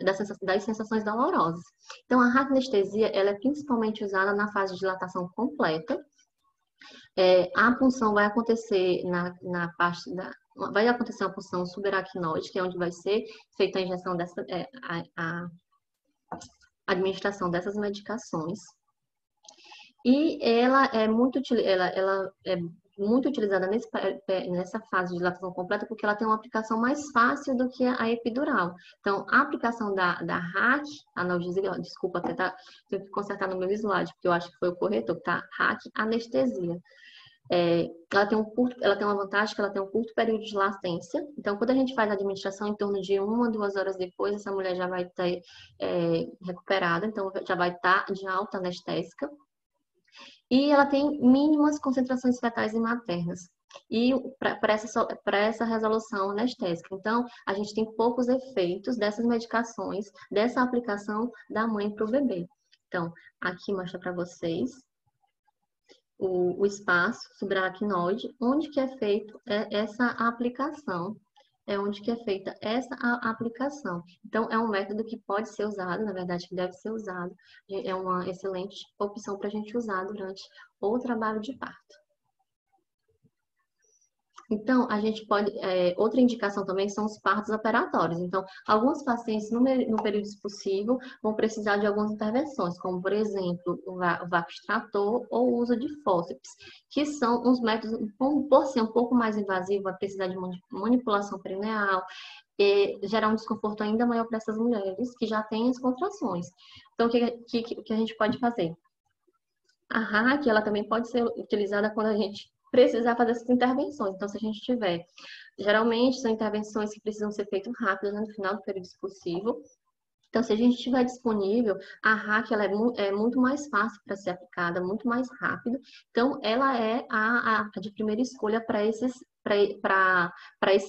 das sensações dolorosas. Então, a raquianestesia ela é principalmente usada na fase de dilatação completa. A punção vai acontecer na parte da... Vai acontecer uma punção subaracnoide, que é onde vai ser feita a injeção a administração dessas medicações. E ela é muito utilizada nessa fase de dilatação completa porque ela tem uma aplicação mais fácil do que a epidural. Então, a aplicação da RAC, analgesia, desculpa, tenho que consertar no meu slide, porque eu acho que foi o corretor, tá? RAC, anestesia. Ela tem uma vantagem que ela tem um curto período de latência. Então, quando a gente faz a administração, em torno de 1 a 2 horas depois, essa mulher já vai estar recuperada, então já vai estar de alta anestésica. E ela tem mínimas concentrações fetais e maternas. E para essa resolução anestésica. Então, a gente tem poucos efeitos dessas medicações, dessa aplicação da mãe para o bebê. Então, aqui mostra para vocês o espaço subaracnoide, onde que é feita essa aplicação. Onde que é feita essa aplicação. Então, é um método que pode ser usado, na verdade, que deve ser usado. É uma excelente opção para a gente usar durante o trabalho de parto. Então, a gente pode... outra indicação também são os partos operatórios. Então, alguns pacientes, no período expulsivo, vão precisar de algumas intervenções, como, por exemplo, o vácuo extrator ou o uso de fórceps, que são uns métodos, por ser um pouco mais invasivo, vai precisar de manipulação perineal, e gerar um desconforto ainda maior para essas mulheres que já têm as contrações. Então, o que a gente pode fazer? A RAC, ela também pode ser utilizada quando a gente precisar fazer essas intervenções. Então, se a gente tiver... Geralmente, são intervenções que precisam ser feitas rápidas, né, no final do período expulsivo. Então, se a gente tiver disponível, a RAC ela é muito mais fácil para ser aplicada, muito mais rápido. Então, ela é a de primeira escolha para esses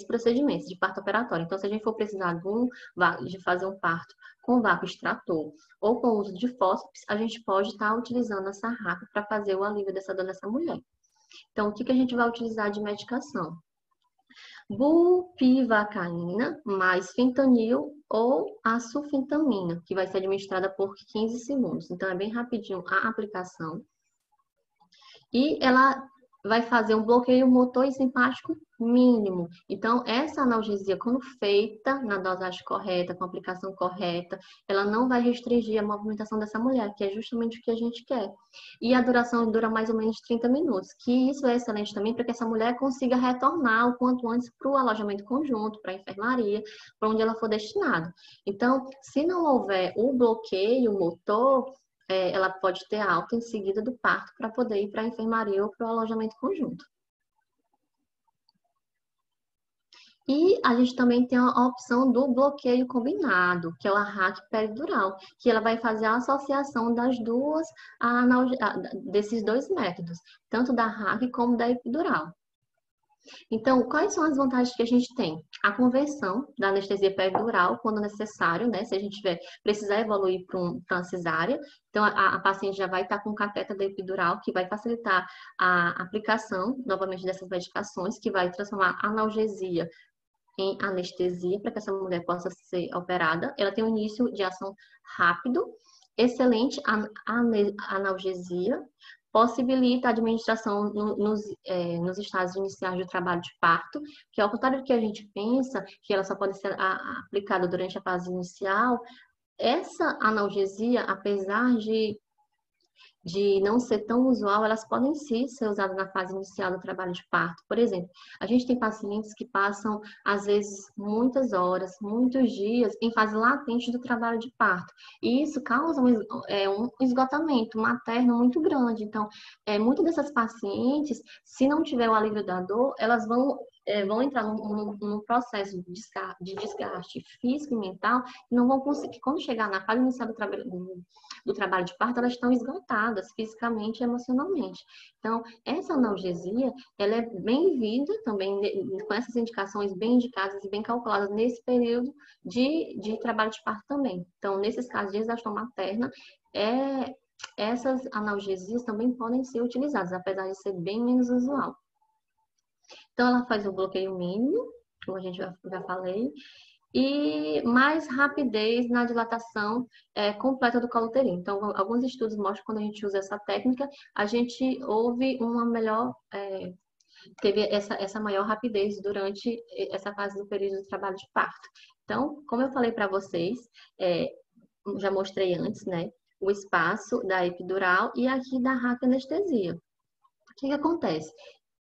procedimentos de parto operatório. Então, se a gente for precisar de fazer um parto com vácuo extrator ou com o uso de fórceps, a gente pode estar utilizando essa RAC para fazer o alívio dessa dor dessa mulher. Então, o que a gente vai utilizar de medicação? Bupivacaína mais fentanil ou a sulfentamina, que vai ser administrada por 15 segundos. Então, é bem rapidinho a aplicação. E ela vai fazer um bloqueio motor e simpático mínimo. Então, essa analgesia, quando feita na dosagem correta, com a aplicação correta, ela não vai restringir a movimentação dessa mulher, que é justamente o que a gente quer. E a duração dura mais ou menos 30 minutos, que isso é excelente também para que essa mulher consiga retornar o quanto antes para o alojamento conjunto, para a enfermaria, para onde ela for destinada. Então, se não houver o bloqueio motor, ela pode ter alta em seguida do parto para poder ir para a enfermaria ou para o alojamento conjunto. E a gente também tem a opção do bloqueio combinado, que é o RAC peridural, que ela vai fazer a associação desses dois métodos, tanto da RAC como da epidural. Então, quais são as vantagens que a gente tem? A conversão da anestesia peridural, quando necessário, né? Se a gente precisar evoluir para uma cesárea, então a paciente já vai estar com catéter da epidural, que vai facilitar a aplicação, novamente, dessas medicações, que vai transformar a analgesia em anestesia, para que essa mulher possa ser operada. Ela tem um início de ação rápido, excelente analgesia, possibilita a administração nos estágios iniciais do trabalho de parto, que ao contrário do que a gente pensa, que ela só pode ser aplicada durante a fase inicial, essa analgesia, apesar de não ser tão usual, elas podem sim ser usadas na fase inicial do trabalho de parto. Por exemplo, a gente tem pacientes que passam, às vezes, muitas horas, muitos dias em fase latente do trabalho de parto. E isso causa um esgotamento materno muito grande. Então, muitas dessas pacientes, se não tiver o alívio da dor, elas vão entrar num processo de desgaste físico e mental e não vão conseguir, quando chegar na fase inicial do trabalho de parto, elas estão esgotadas. afetadas fisicamente e emocionalmente. Então, essa analgesia, ela é bem-vinda também, com essas indicações bem indicadas e bem calculadas nesse período de trabalho de parto também. Então, nesses casos de exaustão materna, essas analgesias também podem ser utilizadas, apesar de ser bem menos usual. Então, ela faz o bloqueio mínimo, como a gente já falei, e mais rapidez na dilatação completa do colo uterino. Então, alguns estudos mostram que quando a gente usa essa técnica, a gente houve uma melhor, teve essa maior rapidez durante essa fase do período de trabalho de parto. Então, como eu falei para vocês, já mostrei antes, né, o espaço da epidural e aqui da raquianestesia. O que acontece?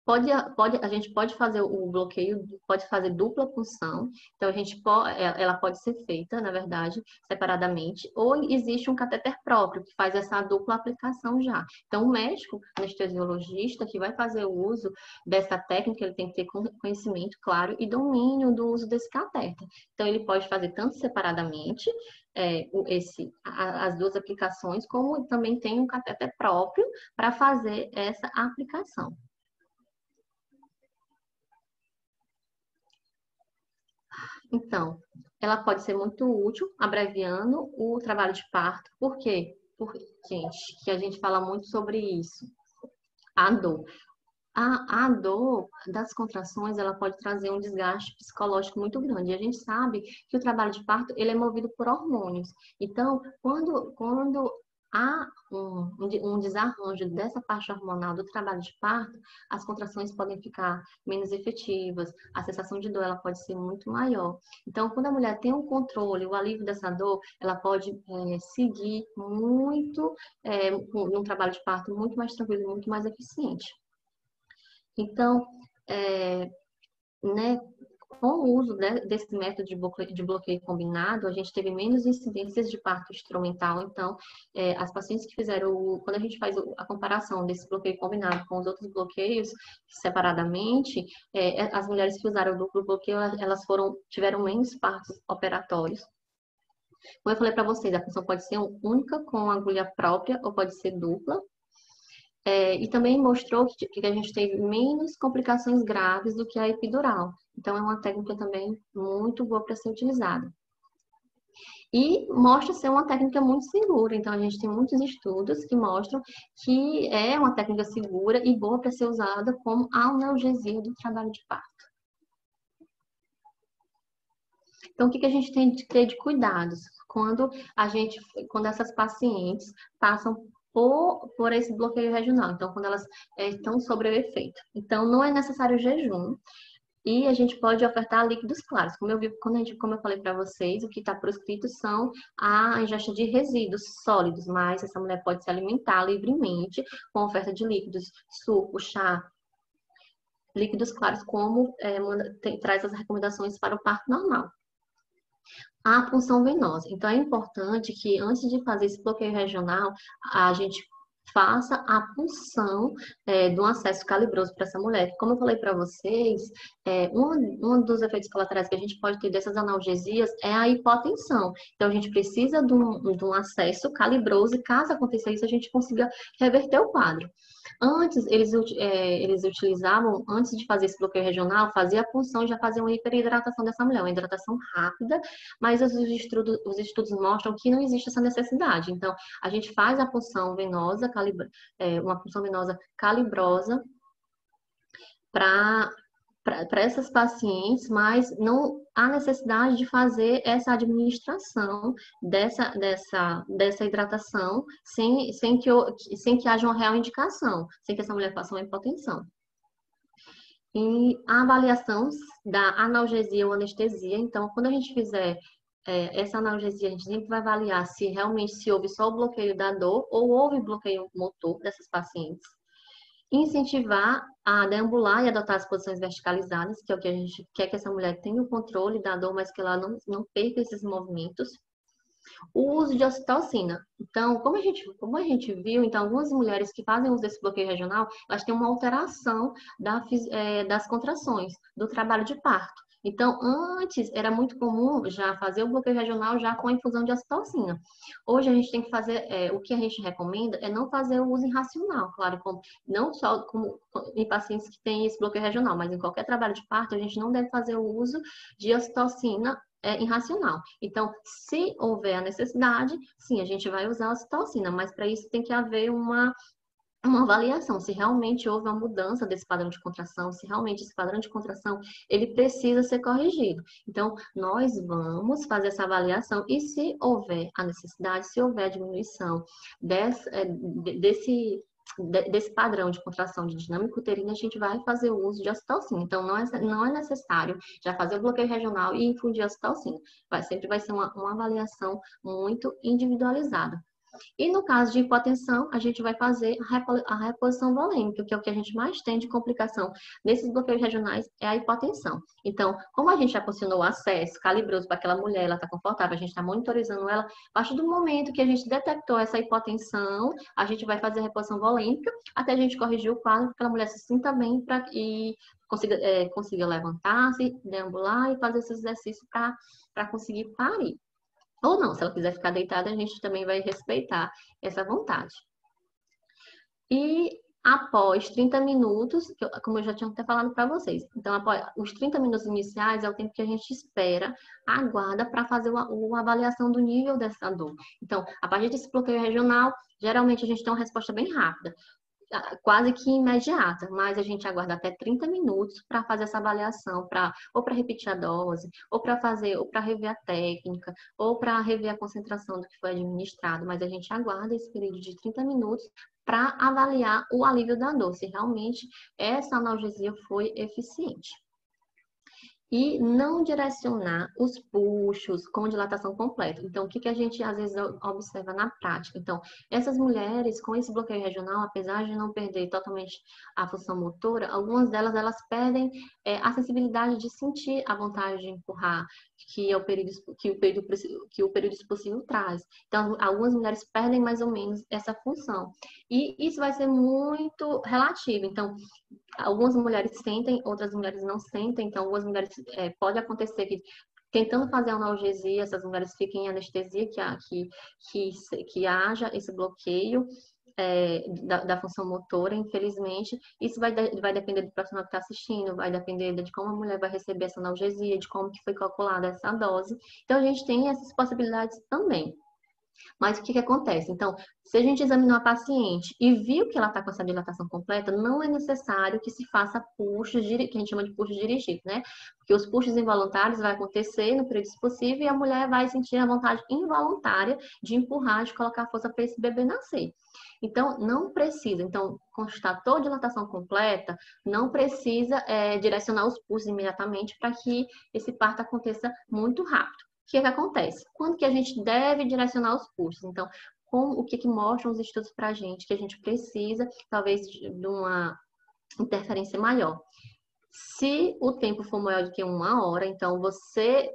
A gente pode fazer o bloqueio, pode fazer dupla punção, então ela pode ser feita, na verdade, separadamente, ou existe um catéter próprio que faz essa dupla aplicação já. Então, o médico anestesiologista que vai fazer o uso dessa técnica, ele tem que ter conhecimento, claro, e domínio do uso desse catéter. Então, ele pode fazer tanto separadamente, as duas aplicações, como também tem um catéter próprio para fazer essa aplicação. Então, ela pode ser muito útil, abreviando o trabalho de parto. Por quê? Porque, gente, que a gente fala muito sobre isso. A dor. A dor das contrações, ela pode trazer um desgaste psicológico muito grande. E a gente sabe que o trabalho de parto, ele é movido por hormônios. Então, quando há um desarranjo dessa parte hormonal do trabalho de parto, as contrações podem ficar menos efetivas, a sensação de dor ela pode ser muito maior. Então, quando a mulher tem um controle, o alívio dessa dor, ela pode seguir muito num trabalho de parto muito mais tranquilo, muito mais eficiente. Então, né, com o uso desse método de bloqueio combinado, a gente teve menos incidências de parto instrumental. Então, as pacientes que fizeram, quando a gente faz a comparação desse bloqueio combinado com os outros bloqueios separadamente, as mulheres que usaram o duplo bloqueio, elas tiveram menos partos operatórios. Como eu falei para vocês, a punção pode ser única com agulha própria ou pode ser dupla. E também mostrou que a gente teve menos complicações graves do que a epidural. Então, é uma técnica também muito boa para ser utilizada. E mostra ser uma técnica muito segura. Então, a gente tem muitos estudos que mostram que é uma técnica segura e boa para ser usada como analgesia do trabalho de parto. Então, o que a gente tem que ter de cuidados quando essas pacientes passam por esse bloqueio regional, então quando elas estão sobre o efeito. Então, não é necessário jejum e a gente pode ofertar líquidos claros. Como eu falei para vocês, o que está proscrito são a ingesta de resíduos sólidos, mas essa mulher pode se alimentar livremente com oferta de líquidos, suco, chá, líquidos claros, como traz as recomendações para o parto normal. A punção venosa. Então, é importante que antes de fazer esse bloqueio regional, a gente faça a punção de um acesso calibroso para essa mulher. Como eu falei para vocês, um dos efeitos colaterais que a gente pode ter dessas analgesias é a hipotensão. Então, a gente precisa de um acesso calibroso e, caso aconteça isso, a gente consiga reverter o quadro. Antes, eles utilizavam, antes de fazer esse bloqueio regional, fazia a punção e já fazia uma hiperidratação dessa mulher, uma hidratação rápida, mas os estudos mostram que não existe essa necessidade. Então, a gente faz a punção venosa, uma punção venosa calibrosa para essas pacientes, mas não há necessidade de fazer essa administração dessa hidratação sem que haja uma real indicação, sem que essa mulher faça uma hipotensão. E a avaliação da analgesia ou anestesia, então, quando a gente fizer essa analgesia, a gente sempre vai avaliar se realmente houve só o bloqueio da dor ou houve bloqueio motor dessas pacientes. Incentivar a deambular e adotar as posições verticalizadas, que é o que a gente quer que essa mulher tenha o controle da dor, mas que ela não perca esses movimentos. O uso de ocitocina. Então, como a gente viu, então, algumas mulheres que fazem uso desse bloqueio regional, elas têm uma alteração das contrações, do trabalho de parto. Então, antes era muito comum já fazer o bloqueio regional já com a infusão de ocitocina. Hoje a gente tem que fazer, o que a gente recomenda é não fazer o uso irracional, claro, não só em pacientes que têm esse bloqueio regional, mas em qualquer trabalho de parto a gente não deve fazer o uso de ocitocina irracional. Então, se houver a necessidade, sim, a gente vai usar a ocitocina, mas para isso tem que haver uma avaliação, se realmente houve uma mudança desse padrão de contração, se realmente esse padrão de contração, ele precisa ser corrigido. Então, nós vamos fazer essa avaliação e se houver a necessidade, se houver a diminuição desse padrão de contração de dinâmica uterina, a gente vai fazer o uso de ocitocina. Então, não é necessário já fazer o bloqueio regional e infundir ocitocina. Sempre vai ser uma avaliação muito individualizada. E no caso de hipotensão, a gente vai fazer a reposição volêmica, que é o que a gente mais tem de complicação nesses bloqueios regionais, é a hipotensão. Então, como a gente já posicionou o acesso calibroso para aquela mulher, ela está confortável, a gente está monitorizando ela, a partir do momento que a gente detectou essa hipotensão, a gente vai fazer a reposição volêmica, até a gente corrigir o quadro, para aquela mulher se sinta bem e consiga levantar-se, deambular e fazer esses exercícios para conseguir parir. Ou não, se ela quiser ficar deitada, a gente também vai respeitar essa vontade. E após 30 minutos, como eu já tinha até falado para vocês, então após os 30 minutos iniciais é o tempo que a gente espera, aguarda para fazer a avaliação do nível dessa dor. Então, a partir desse bloqueio regional, geralmente a gente tem uma resposta bem rápida, quase que imediata, mas a gente aguarda até 30 minutos para fazer essa avaliação, ou para repetir a dose, ou para rever a técnica, ou para rever a concentração do que foi administrado, mas a gente aguarda esse período de 30 minutos para avaliar o alívio da dor, se realmente essa analgesia foi eficiente. E não direcionar os puxos com dilatação completa. Então, o que a gente às vezes observa na prática? Então, essas mulheres com esse bloqueio regional, apesar de não perder totalmente a função motora, algumas delas elas perdem a sensibilidade de sentir a vontade de empurrar, que o período expulsivo traz. Então, algumas mulheres perdem mais ou menos essa função. E isso vai ser muito relativo. Então, algumas mulheres sentem, outras mulheres não sentem. Então, algumas mulheres pode acontecer que tentando fazer a analgesia, essas mulheres fiquem em anestesia, que haja esse bloqueio da função motora, infelizmente. Isso vai depender do profissional que está assistindo, vai depender de como a mulher vai receber essa analgesia, de como que foi calculada essa dose. Então, a gente tem essas possibilidades também. Mas o que acontece? Então, se a gente examinou a paciente e viu que ela está com essa dilatação completa, não é necessário que se faça puxos, que a gente chama de puxos dirigidos, né? Porque os puxos involuntários vai acontecer no período expulsivo e a mulher vai sentir a vontade involuntária de empurrar, de colocar força para esse bebê nascer. Então, não precisa. Então, constatou dilatação completa, não precisa direcionar os puxos imediatamente para que esse parto aconteça muito rápido. O que acontece? Quando que a gente deve direcionar os puxos? Então, o que mostram os estudos para a gente? Que a gente precisa, talvez, de uma interferência maior. Se o tempo for maior do que 1 hora, então você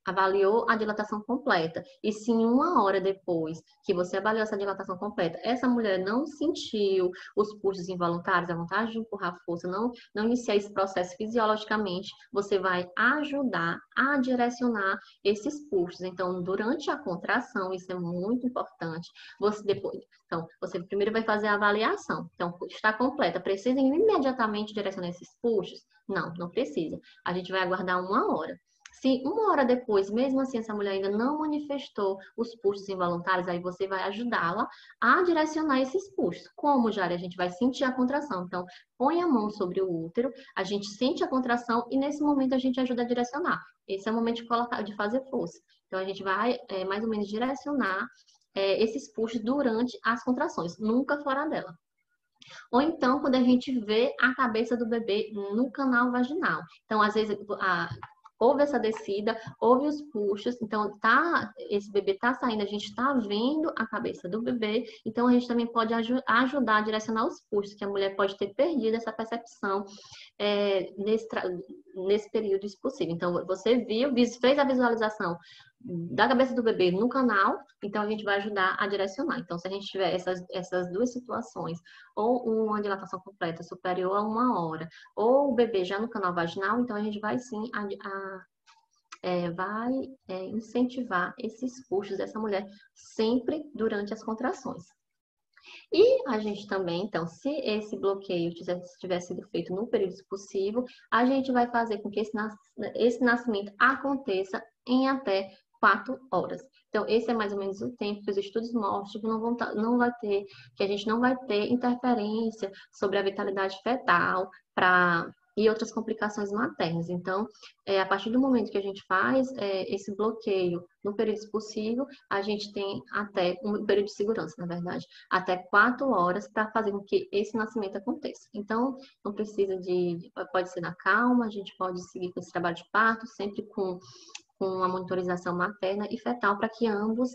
avaliou a dilatação completa. E se em 1 hora depois que você avaliou essa dilatação completa, essa mulher não sentiu os pulsos involuntários, a vontade de empurrar a força, não iniciar esse processo fisiologicamente, você vai ajudar a direcionar esses pulsos. Então, durante a contração, isso é muito importante. Você primeiro vai fazer a avaliação. Então, está completa. Precisa imediatamente direcionar esses pulsos? Não precisa. A gente vai aguardar 1 hora. Se 1 hora depois, mesmo assim, essa mulher ainda não manifestou os pulsos involuntários, aí você vai ajudá-la a direcionar esses pulsos. Como, Jari? A gente vai sentir a contração. Então, põe a mão sobre o útero, a gente sente a contração e nesse momento a gente ajuda a direcionar. Esse é o momento de fazer força. Então, a gente vai mais ou menos direcionar esses pulsos durante as contrações, nunca fora dela. Ou então, quando a gente vê a cabeça do bebê no canal vaginal. Então, às vezes, houve essa descida, houve os puxos, então esse bebê está saindo, a gente está vendo a cabeça do bebê, então a gente também pode ajudar a direcionar os puxos, que a mulher pode ter perdido essa percepção nesse período expulsivo. Então, você fez a visualização da cabeça do bebê no canal, então a gente vai ajudar a direcionar. Então, se a gente tiver essas duas situações, ou uma dilatação completa superior a 1 hora, ou o bebê já no canal vaginal, então a gente vai sim incentivar esses puxos dessa mulher sempre durante as contrações. E a gente também, então, se esse bloqueio tiver sido feito no período expulsivo, a gente vai fazer com que esse nascimento aconteça em até 4 horas. Então, esse é mais ou menos o tempo que os estudos mostram que a gente não vai ter interferência sobre a vitalidade fetal e outras complicações maternas. Então, a partir do momento que a gente faz esse bloqueio no período expulsivo, a gente tem até um período de segurança, na verdade, até 4 horas para fazer com que esse nascimento aconteça. Então, não precisa pode ser na calma, a gente pode seguir com esse trabalho de parto, sempre com a monitorização materna e fetal, para que ambos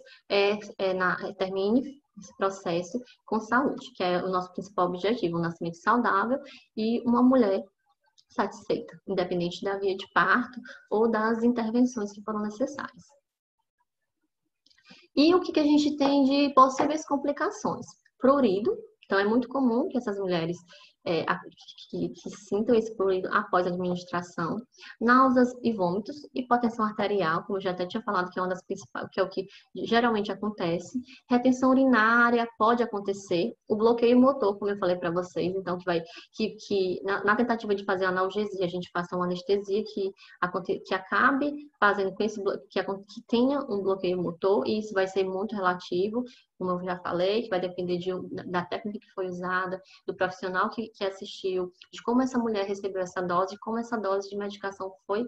terminem esse processo com saúde, que é o nosso principal objetivo, um nascimento saudável e uma mulher satisfeita, independente da via de parto ou das intervenções que foram necessárias. E o que a gente tem de possíveis complicações? Prurido, então é muito comum que essas mulheres que sintam esse prurido após a administração, náuseas e vômitos, hipotensão arterial, como eu já até tinha falado, que é uma das principais, que é o que geralmente acontece, retenção urinária pode acontecer, o bloqueio motor, como eu falei para vocês, então que na tentativa de fazer analgesia, a gente faça uma anestesia que acabe fazendo com que tenha um bloqueio motor, e isso vai ser muito relativo, como eu já falei, que vai depender da técnica que foi usada, do profissional que assistiu, de como essa mulher recebeu essa dose, como essa dose de medicação foi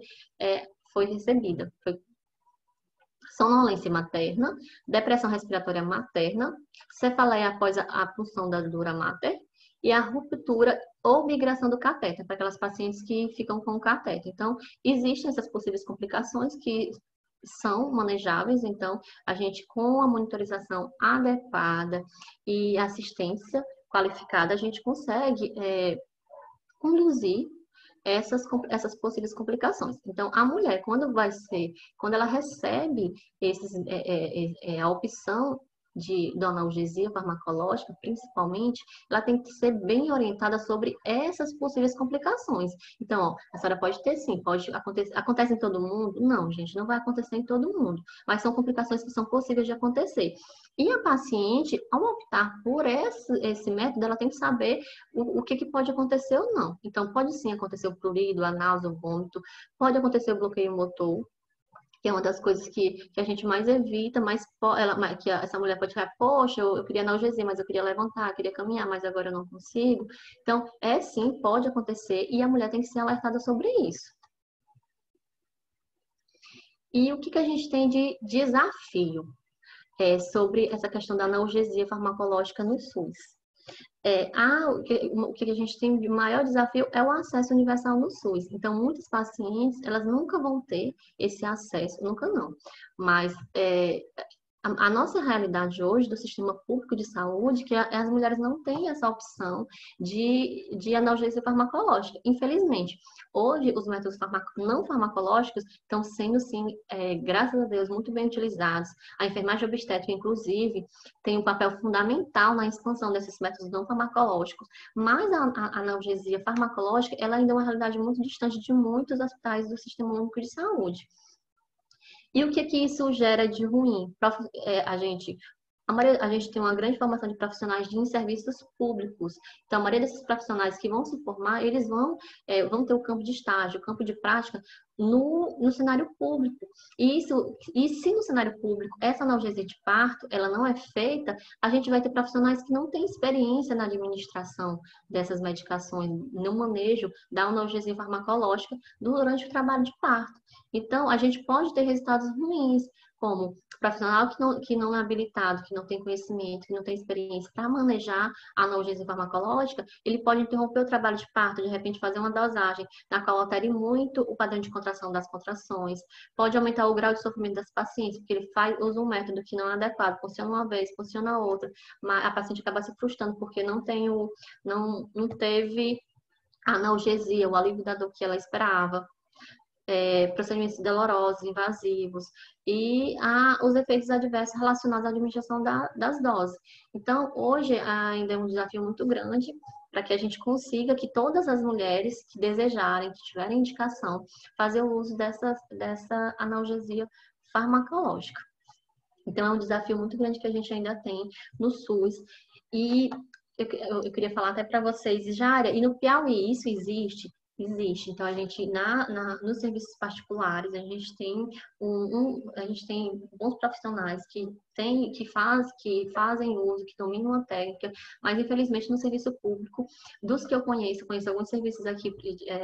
recebida. Sonolência materna, depressão respiratória materna, cefaleia após a punção da dura mater e a ruptura ou migração do catéter, para aquelas pacientes que ficam com o catéter. Então, existem essas possíveis complicações que são manejáveis, então a gente com a monitorização adequada e assistência qualificada, a gente consegue conduzir essas possíveis complicações. Então, a mulher, quando ela recebe a opção da analgesia farmacológica, principalmente, ela tem que ser bem orientada sobre essas possíveis complicações. Então, a senhora pode ter sim, pode acontecer, acontece em todo mundo? Não, gente, não vai acontecer em todo mundo, mas são complicações que são possíveis de acontecer. E a paciente, ao optar por esse método, ela tem que saber o que pode acontecer ou não. Então, pode sim acontecer o prurido, a náusea, o vômito, pode acontecer o bloqueio motor, que é uma das coisas que a gente mais evita, que essa mulher pode falar, poxa, eu queria analgesia, mas eu queria levantar, eu queria caminhar, mas agora eu não consigo. Então, sim, pode acontecer, e a mulher tem que ser alertada sobre isso. E o que a gente tem de desafio sobre essa questão da analgesia farmacológica no SUS? O que a gente tem de maior desafio é o acesso universal no SUS. Então, muitas pacientes, elas nunca vão ter esse acesso, nunca não. Mas a nossa realidade hoje do sistema público de saúde, que as mulheres não têm essa opção de analgesia farmacológica, infelizmente. Hoje, os métodos não farmacológicos estão sendo, sim, graças a Deus, muito bem utilizados. A enfermagem obstétrica, inclusive, tem um papel fundamental na expansão desses métodos não farmacológicos. Mas a analgesia farmacológica, ela ainda é uma realidade muito distante de muitos hospitais do sistema único de saúde. E o que isso gera de ruim? A gente tem uma grande formação de profissionais em serviços públicos. Então, a maioria desses profissionais que vão se formar, eles vão ter o campo de estágio, o campo de prática no cenário público. E se no cenário público essa analgesia de parto, ela não é feita, a gente vai ter profissionais que não têm experiência na administração dessas medicações, no manejo da analgesia farmacológica durante o trabalho de parto. Então, a gente pode ter resultados ruins, como profissional que não é habilitado, que não tem conhecimento, que não tem experiência para manejar a analgesia farmacológica, ele pode interromper o trabalho de parto, de repente fazer uma dosagem na qual altere muito o padrão de contração das contrações, pode aumentar o grau de sofrimento das pacientes, porque ele usa um método que não é adequado, funciona uma vez, funciona outra, mas a paciente acaba se frustrando porque não teve a analgesia, o alívio da dor que ela esperava. procedimentos dolorosos, invasivos e os efeitos adversos relacionados à administração das doses. Então, hoje ainda é um desafio muito grande para que a gente consiga que todas as mulheres que desejarem, que tiverem indicação, fazer o uso dessa analgesia farmacológica. Então, é um desafio muito grande que a gente ainda tem no SUS. E eu queria falar até para vocês, Jária, e no Piauí isso existe? Existe. Então, a gente, nos serviços particulares, a gente tem a gente tem bons profissionais que fazem uso, que dominam a técnica, mas, infelizmente, no serviço público, dos que eu conheço alguns serviços aqui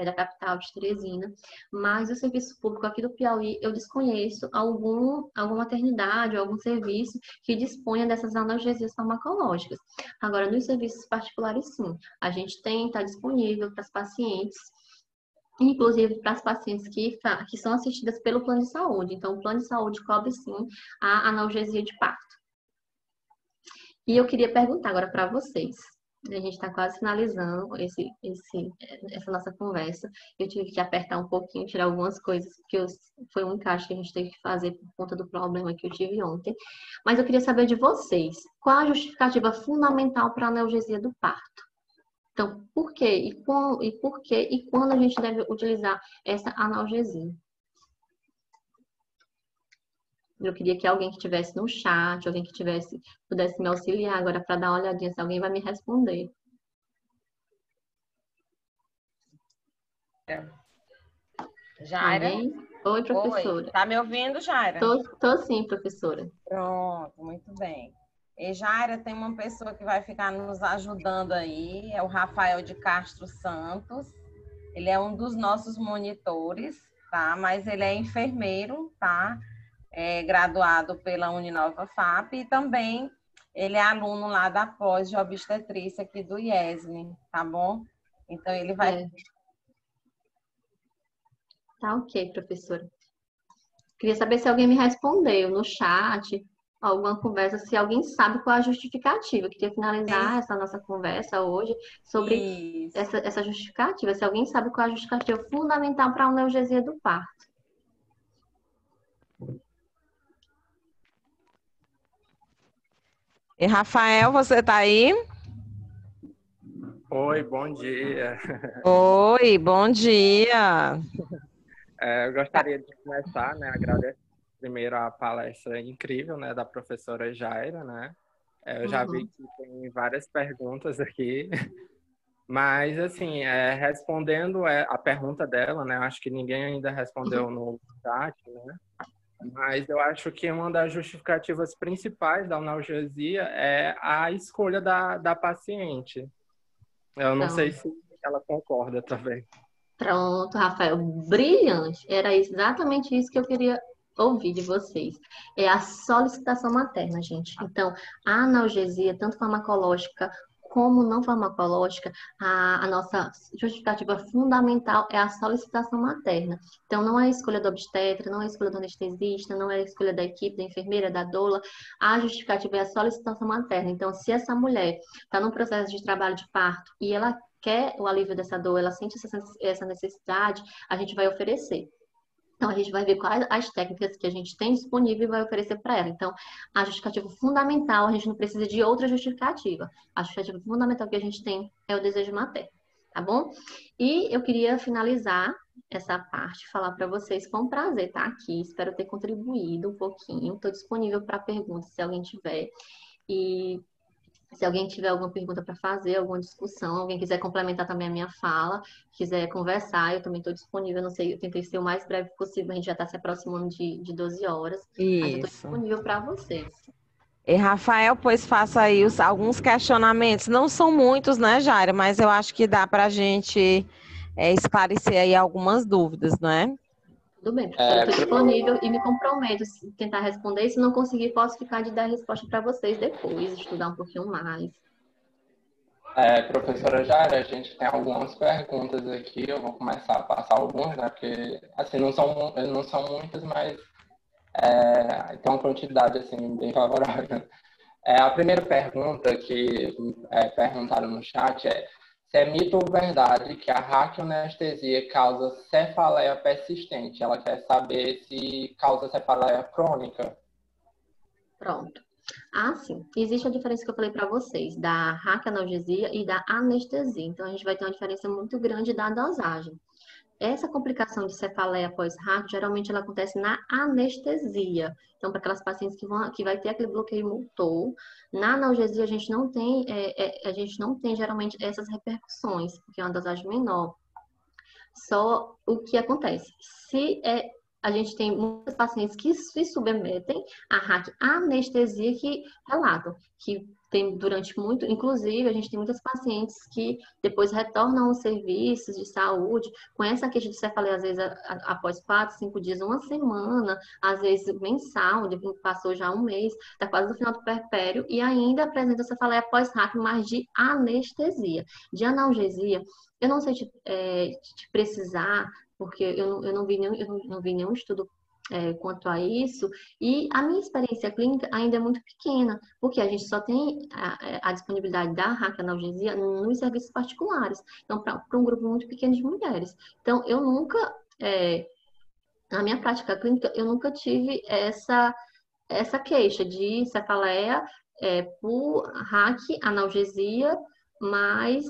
da capital, de Teresina, mas o serviço público aqui do Piauí, eu desconheço alguma maternidade ou algum serviço que disponha dessas analgesias farmacológicas. Agora, nos serviços particulares, sim, a gente está disponível para as pacientes, inclusive para as pacientes que são assistidas pelo plano de saúde. Então, o plano de saúde cobre, sim, a analgesia de parto. E eu queria perguntar agora para vocês. A gente está quase finalizando essa nossa conversa. Eu tive que apertar um pouquinho, tirar algumas coisas, porque foi um encaixe que a gente teve que fazer por conta do problema que eu tive ontem. Mas eu queria saber de vocês, qual a justificativa fundamental para a analgesia do parto? Então, por quê? E quando a gente deve utilizar essa analgesia? Eu queria que alguém que estivesse no chat, alguém que pudesse me auxiliar agora para dar uma olhadinha se alguém vai me responder. Jaira? Oi, professora. Oi. Tá me ouvindo, Jaira? Tô sim, professora. Pronto, muito bem. E Jaira, tem uma pessoa que vai ficar nos ajudando aí, é o Rafael de Castro Santos. Ele é um dos nossos monitores, tá? Mas ele é enfermeiro, tá? Graduado pela Uninova FAP e também ele é aluno lá da pós de obstetrícia aqui do IESM, tá bom? Então ele vai... Tá ok, professora. Queria saber se alguém me respondeu no chat, alguma conversa, se alguém sabe qual é a justificativa. Eu queria finalizar essa nossa conversa hoje sobre essa justificativa. Se alguém sabe qual é a justificativa fundamental para a analgesia do parto. E Rafael, você está aí? Oi, bom dia. Oi, bom dia. Eu gostaria de começar, né, agradecer primeiro a palestra incrível, né, da professora Jaira, né? Eu já vi que tem várias perguntas aqui, mas, assim, respondendo a pergunta dela, né, acho que ninguém ainda respondeu no chat, né? Mas eu acho que uma das justificativas principais da analgesia é a escolha da paciente. Eu não sei se ela concorda também. Pronto, Rafael, brilhante. Era exatamente isso que eu queria ouvir de vocês. É a solicitação materna, gente. Então, a analgesia, tanto farmacológica como não farmacológica, a nossa justificativa fundamental é a solicitação materna. Então, não é a escolha do obstetra, não é a escolha do anestesista, não é a escolha da equipe, da enfermeira, da doula. A justificativa é a solicitação materna. Então, se essa mulher está num processo de trabalho de parto e ela quer o alívio dessa dor, ela sente essa necessidade, a gente vai oferecer. Então, a gente vai ver quais as técnicas que a gente tem disponível e vai oferecer para ela. Então, a justificativa fundamental, a gente não precisa de outra justificativa. A justificativa fundamental que a gente tem é o desejo materno, tá bom? E eu queria finalizar essa parte, falar para vocês, foi um prazer estar aqui, espero ter contribuído um pouquinho. Estou disponível para perguntas, se alguém tiver. E se alguém tiver alguma pergunta para fazer, alguma discussão, alguém quiser complementar também a minha fala, quiser conversar, eu também estou disponível. Não sei, eu tentei ser o mais breve possível, a gente já está se aproximando de 12 horas. Isso. Mas eu estou disponível para vocês. E Rafael, pois faça aí alguns questionamentos. Não são muitos, né, Jaira? Mas eu acho que dá para a gente esclarecer aí algumas dúvidas, não é? Tudo bem, professora, eu estou disponível e me comprometo a tentar responder. Se não conseguir, posso ficar de dar a resposta para vocês depois, estudar um pouquinho mais. Professora Jara, a gente tem algumas perguntas aqui, eu vou começar a passar algumas, né, porque, assim, não são muitas, mas tem uma quantidade, assim, bem favorável. A primeira pergunta que perguntaram no chat é: Se é mito ou verdade que a raquianestesia causa cefaleia persistente. Ela quer saber se causa cefaleia crônica. Pronto. Ah, sim. Existe a diferença que eu falei para vocês, da raquianalgesia e da anestesia. Então, a gente vai ter uma diferença muito grande da dosagem. Essa complicação de cefaleia pós-RAC, geralmente ela acontece na anestesia. Então, para aquelas pacientes que vai ter aquele bloqueio motor, na analgesia a gente não tem geralmente essas repercussões, porque é uma dosagem menor. Só o que acontece? A gente tem muitos pacientes que se submetem à anestesia que relatam que tem durante muito, inclusive a gente tem muitas pacientes que depois retornam aos serviços de saúde com essa queixa de cefaleia, às vezes após 4, 5 dias, uma semana, às vezes mensal, passou já um mês, está quase no final do puerpério e ainda apresenta cefaleia pós-RAC, mas de anestesia. De analgesia, eu não sei te precisar, porque eu não vi nenhum estudo quanto a isso, e a minha experiência clínica ainda é muito pequena, porque a gente só tem a disponibilidade da raquianalgesia nos serviços particulares, então para um grupo muito pequeno de mulheres. Então, eu nunca, na minha prática clínica, eu nunca tive essa queixa de cefaleia por raquianalgesia, mas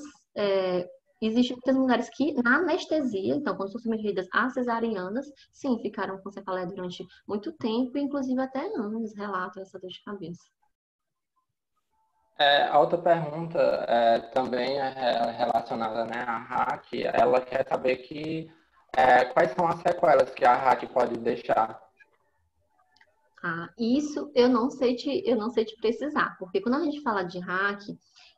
existem muitas mulheres que, na anestesia, então, quando são submetidas a cesarianas, sim, ficaram com cefaleia durante muito tempo, inclusive até anos, relatam essa dor de cabeça. A outra pergunta também é relacionada, né, à RAC. Ela quer saber quais são as sequelas que a RAC pode deixar. Isso eu não sei te precisar, porque quando a gente fala de RAC,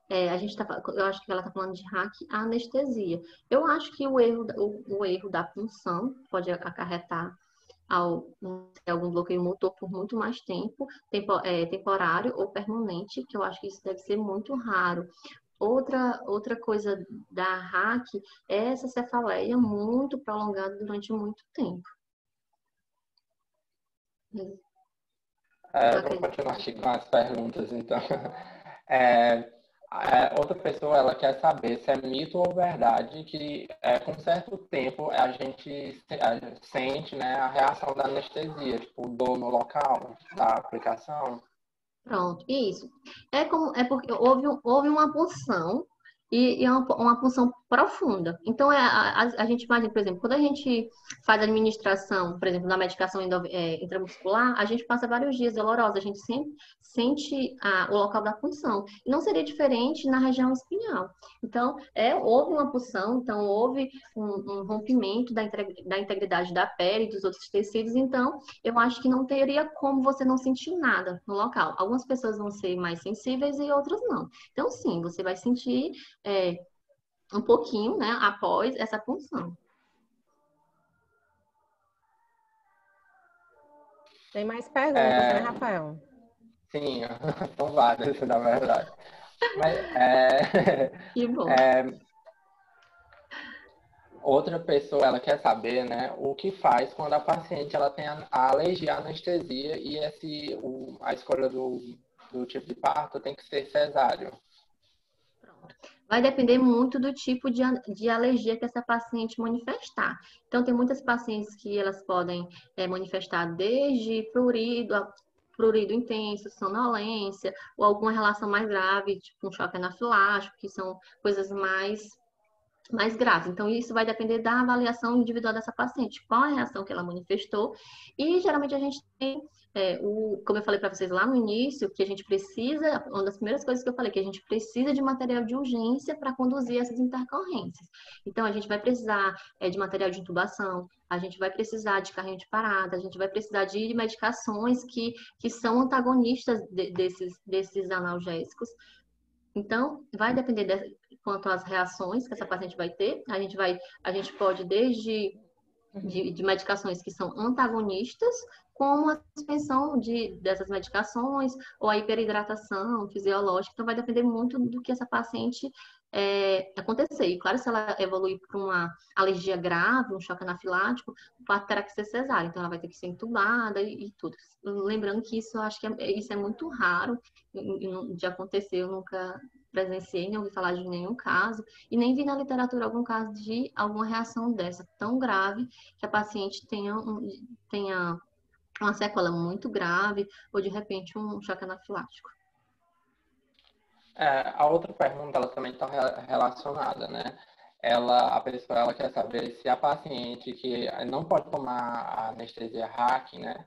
eu acho que ela está falando de RAC anestesia. Eu acho que o erro da punção pode acarretar algum bloqueio motor por muito mais tempo, temporário ou permanente, que eu acho que isso deve ser muito raro. Outra coisa da RAC é essa cefaleia muito prolongada durante muito tempo. Vou continuar aqui com as perguntas, então. Outra pessoa, ela quer saber se é mito ou verdade que com certo tempo a gente sente, né, a reação da anestesia, tipo dor no local da aplicação. Pronto, isso. É porque houve uma punção e é uma punção profunda. Então, a gente imagina, por exemplo, quando a gente faz a administração, por exemplo, da medicação intramuscular, a gente passa vários dias dolorosos, a gente sempre sente o local da punção. E não seria diferente na região espinhal. Então, houve uma punção, então houve um rompimento da integridade da pele e dos outros tecidos, então eu acho que não teria como você não sentir nada no local. Algumas pessoas vão ser mais sensíveis e outras não. Então, sim, você vai sentir um pouquinho, né, após essa punção. Tem mais perguntas, né, Rafael? Sim, são várias, na verdade. Mas, Que bom. Outra pessoa, ela quer saber, né, o que faz quando a paciente ela tem a alergia à anestesia e a escolha do tipo de parto tem que ser cesáreo. Vai depender muito do tipo de alergia que essa paciente manifestar. Então, tem muitas pacientes que elas podem manifestar desde prurido intenso, sonolência, ou alguma relação mais grave, tipo um choque anafilático, que são coisas mais graves. Então, isso vai depender da avaliação individual dessa paciente, qual a reação que ela manifestou. E, geralmente, a gente tem, como eu falei para vocês lá no início, que a gente precisa, uma das primeiras coisas que eu falei, que a gente precisa de material de urgência para conduzir essas intercorrências. Então, a gente vai precisar de material de intubação, a gente vai precisar de carrinho de parada, a gente vai precisar de medicações que são antagonistas desses analgésicos. Então, vai depender quanto às reações que essa paciente vai ter. A gente pode desde de medicações que são antagonistas, como a suspensão dessas medicações, ou a hiperidratação fisiológica. Então, vai depender muito do que essa paciente acontecer. E, claro, se ela evoluir para uma alergia grave, um choque anafilático, o parto terá que ser cesárea. Então, ela vai ter que ser entubada e tudo. Lembrando que isso, eu acho que isso é muito raro de acontecer. Eu presenciei, nem ouvi falar de nenhum caso, e nem vi na literatura algum caso de alguma reação dessa tão grave que a paciente tenha uma sequela muito grave ou, de repente, um choque anafilático. A outra pergunta, ela também está relacionada, né? A pessoa ela quer saber se a paciente que não pode tomar a anestesia RAC, né?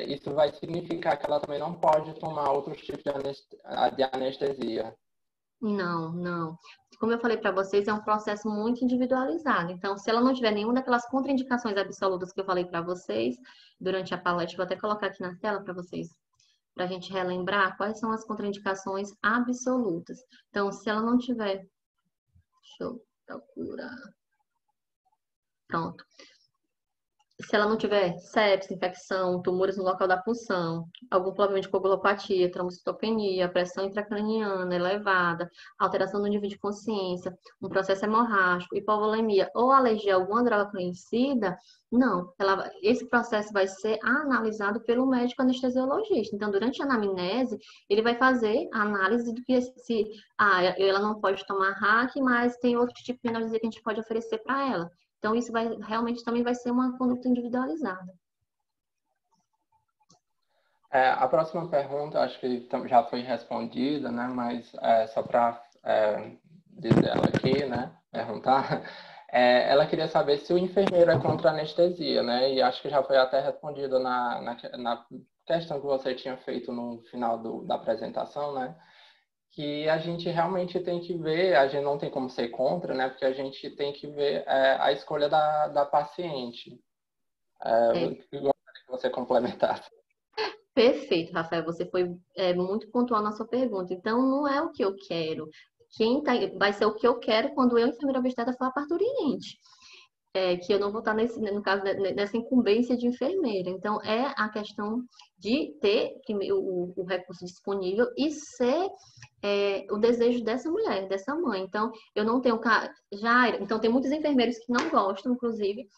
Isso vai significar que ela também não pode tomar outros tipos de anestesia. Não, não. Como eu falei para vocês, é um processo muito individualizado. Então, se ela não tiver nenhuma daquelas contraindicações absolutas que eu falei para vocês durante a palestra, vou até colocar aqui na tela para vocês, para a gente relembrar quais são as contraindicações absolutas. Então, se ela não tiver... Deixa eu procurar. Pronto. Se ela não tiver sepsis, infecção, tumores no local da punção, algum problema de coagulopatia, trombocitopenia, pressão intracraniana elevada, alteração no nível de consciência, um processo hemorrágico, hipovolemia ou alergia a alguma droga conhecida, não. Esse processo vai ser analisado pelo médico anestesiologista. Então, durante a anamnese, ele vai fazer a análise do que se ela não pode tomar RAC, mas tem outro tipo de analgesia que a gente pode oferecer para ela. Então, isso realmente também vai ser uma conduta individualizada. A próxima pergunta, acho que já foi respondida, né? Mas só para dizer ela aqui, né? Perguntar. Ela queria saber se o enfermeiro é contra a anestesia, né? E acho que já foi até respondido na questão que você tinha feito no final da apresentação, né? Que a gente realmente tem que ver, a gente não tem como ser contra, né? Porque a gente tem que ver a escolha da paciente. Eu gostaria que você complementasse. Perfeito, Rafael. Você foi muito pontual na sua pergunta. Então, não é o que eu quero. Vai ser o que eu quero quando eu, enfermeira obstetra, for a parturiente. Que eu não vou estar, no caso, nessa incumbência de enfermeira. Então, é a questão de ter o recurso disponível e ser o desejo dessa mulher, dessa mãe. Então, eu não tenho... Então, tem muitos enfermeiros que não gostam, inclusive,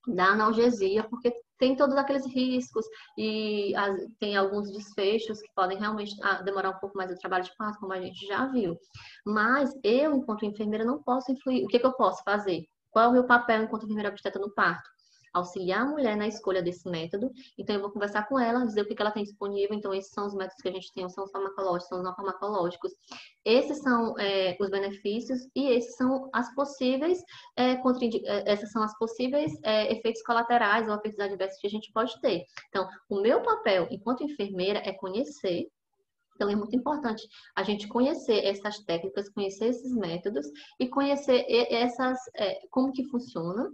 da analgesia, porque tem todos aqueles riscos e tem alguns desfechos que podem realmente demorar um pouco mais o trabalho de parto, como a gente já viu. Mas eu, enquanto enfermeira, não posso influir. O que eu posso fazer? Qual é o meu papel enquanto enfermeira obstetra no parto? Auxiliar a mulher na escolha desse método. Então, eu vou conversar com ela, dizer o que ela tem disponível. Então, esses são os métodos que a gente tem, são os farmacológicos, são os não farmacológicos. Esses são os benefícios e esses são as possíveis, essas são as possíveis efeitos colaterais ou efeitos adversos que a gente pode ter. Então, o meu papel enquanto enfermeira é conhecer. Então, é muito importante a gente conhecer essas técnicas, conhecer esses métodos e conhecer como que funcionam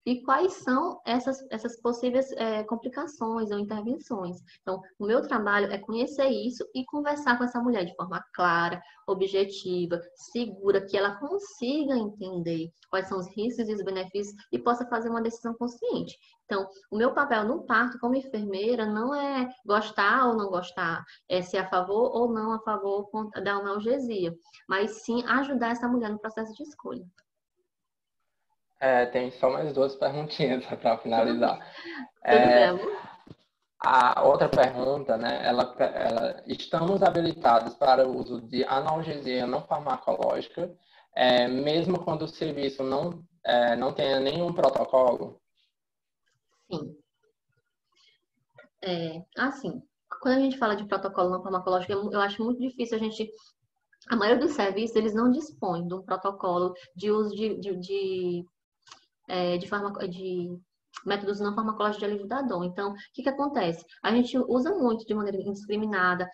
e quais são essas possíveis complicações ou intervenções. Então, o meu trabalho é conhecer isso e conversar com essa mulher de forma clara, objetiva, segura, que ela consiga entender quais são os riscos e os benefícios e possa fazer uma decisão consciente. Então, o meu papel no parto como enfermeira não é gostar ou não gostar, é ser a favor ou não a favor da analgesia, mas sim ajudar essa mulher no processo de escolha. Tem só mais duas perguntinhas para finalizar. Tudo bem, amor? A outra pergunta, né? Estamos habilitados para o uso de analgesia não farmacológica, mesmo quando o serviço não tenha nenhum protocolo? Sim. Assim, quando a gente fala de protocolo não farmacológico, eu acho muito difícil a maioria dos serviços, eles não dispõem de um protocolo de uso de métodos não farmacológicos de alívio da dor. Então, o que acontece? A gente usa muito de maneira indiscriminada,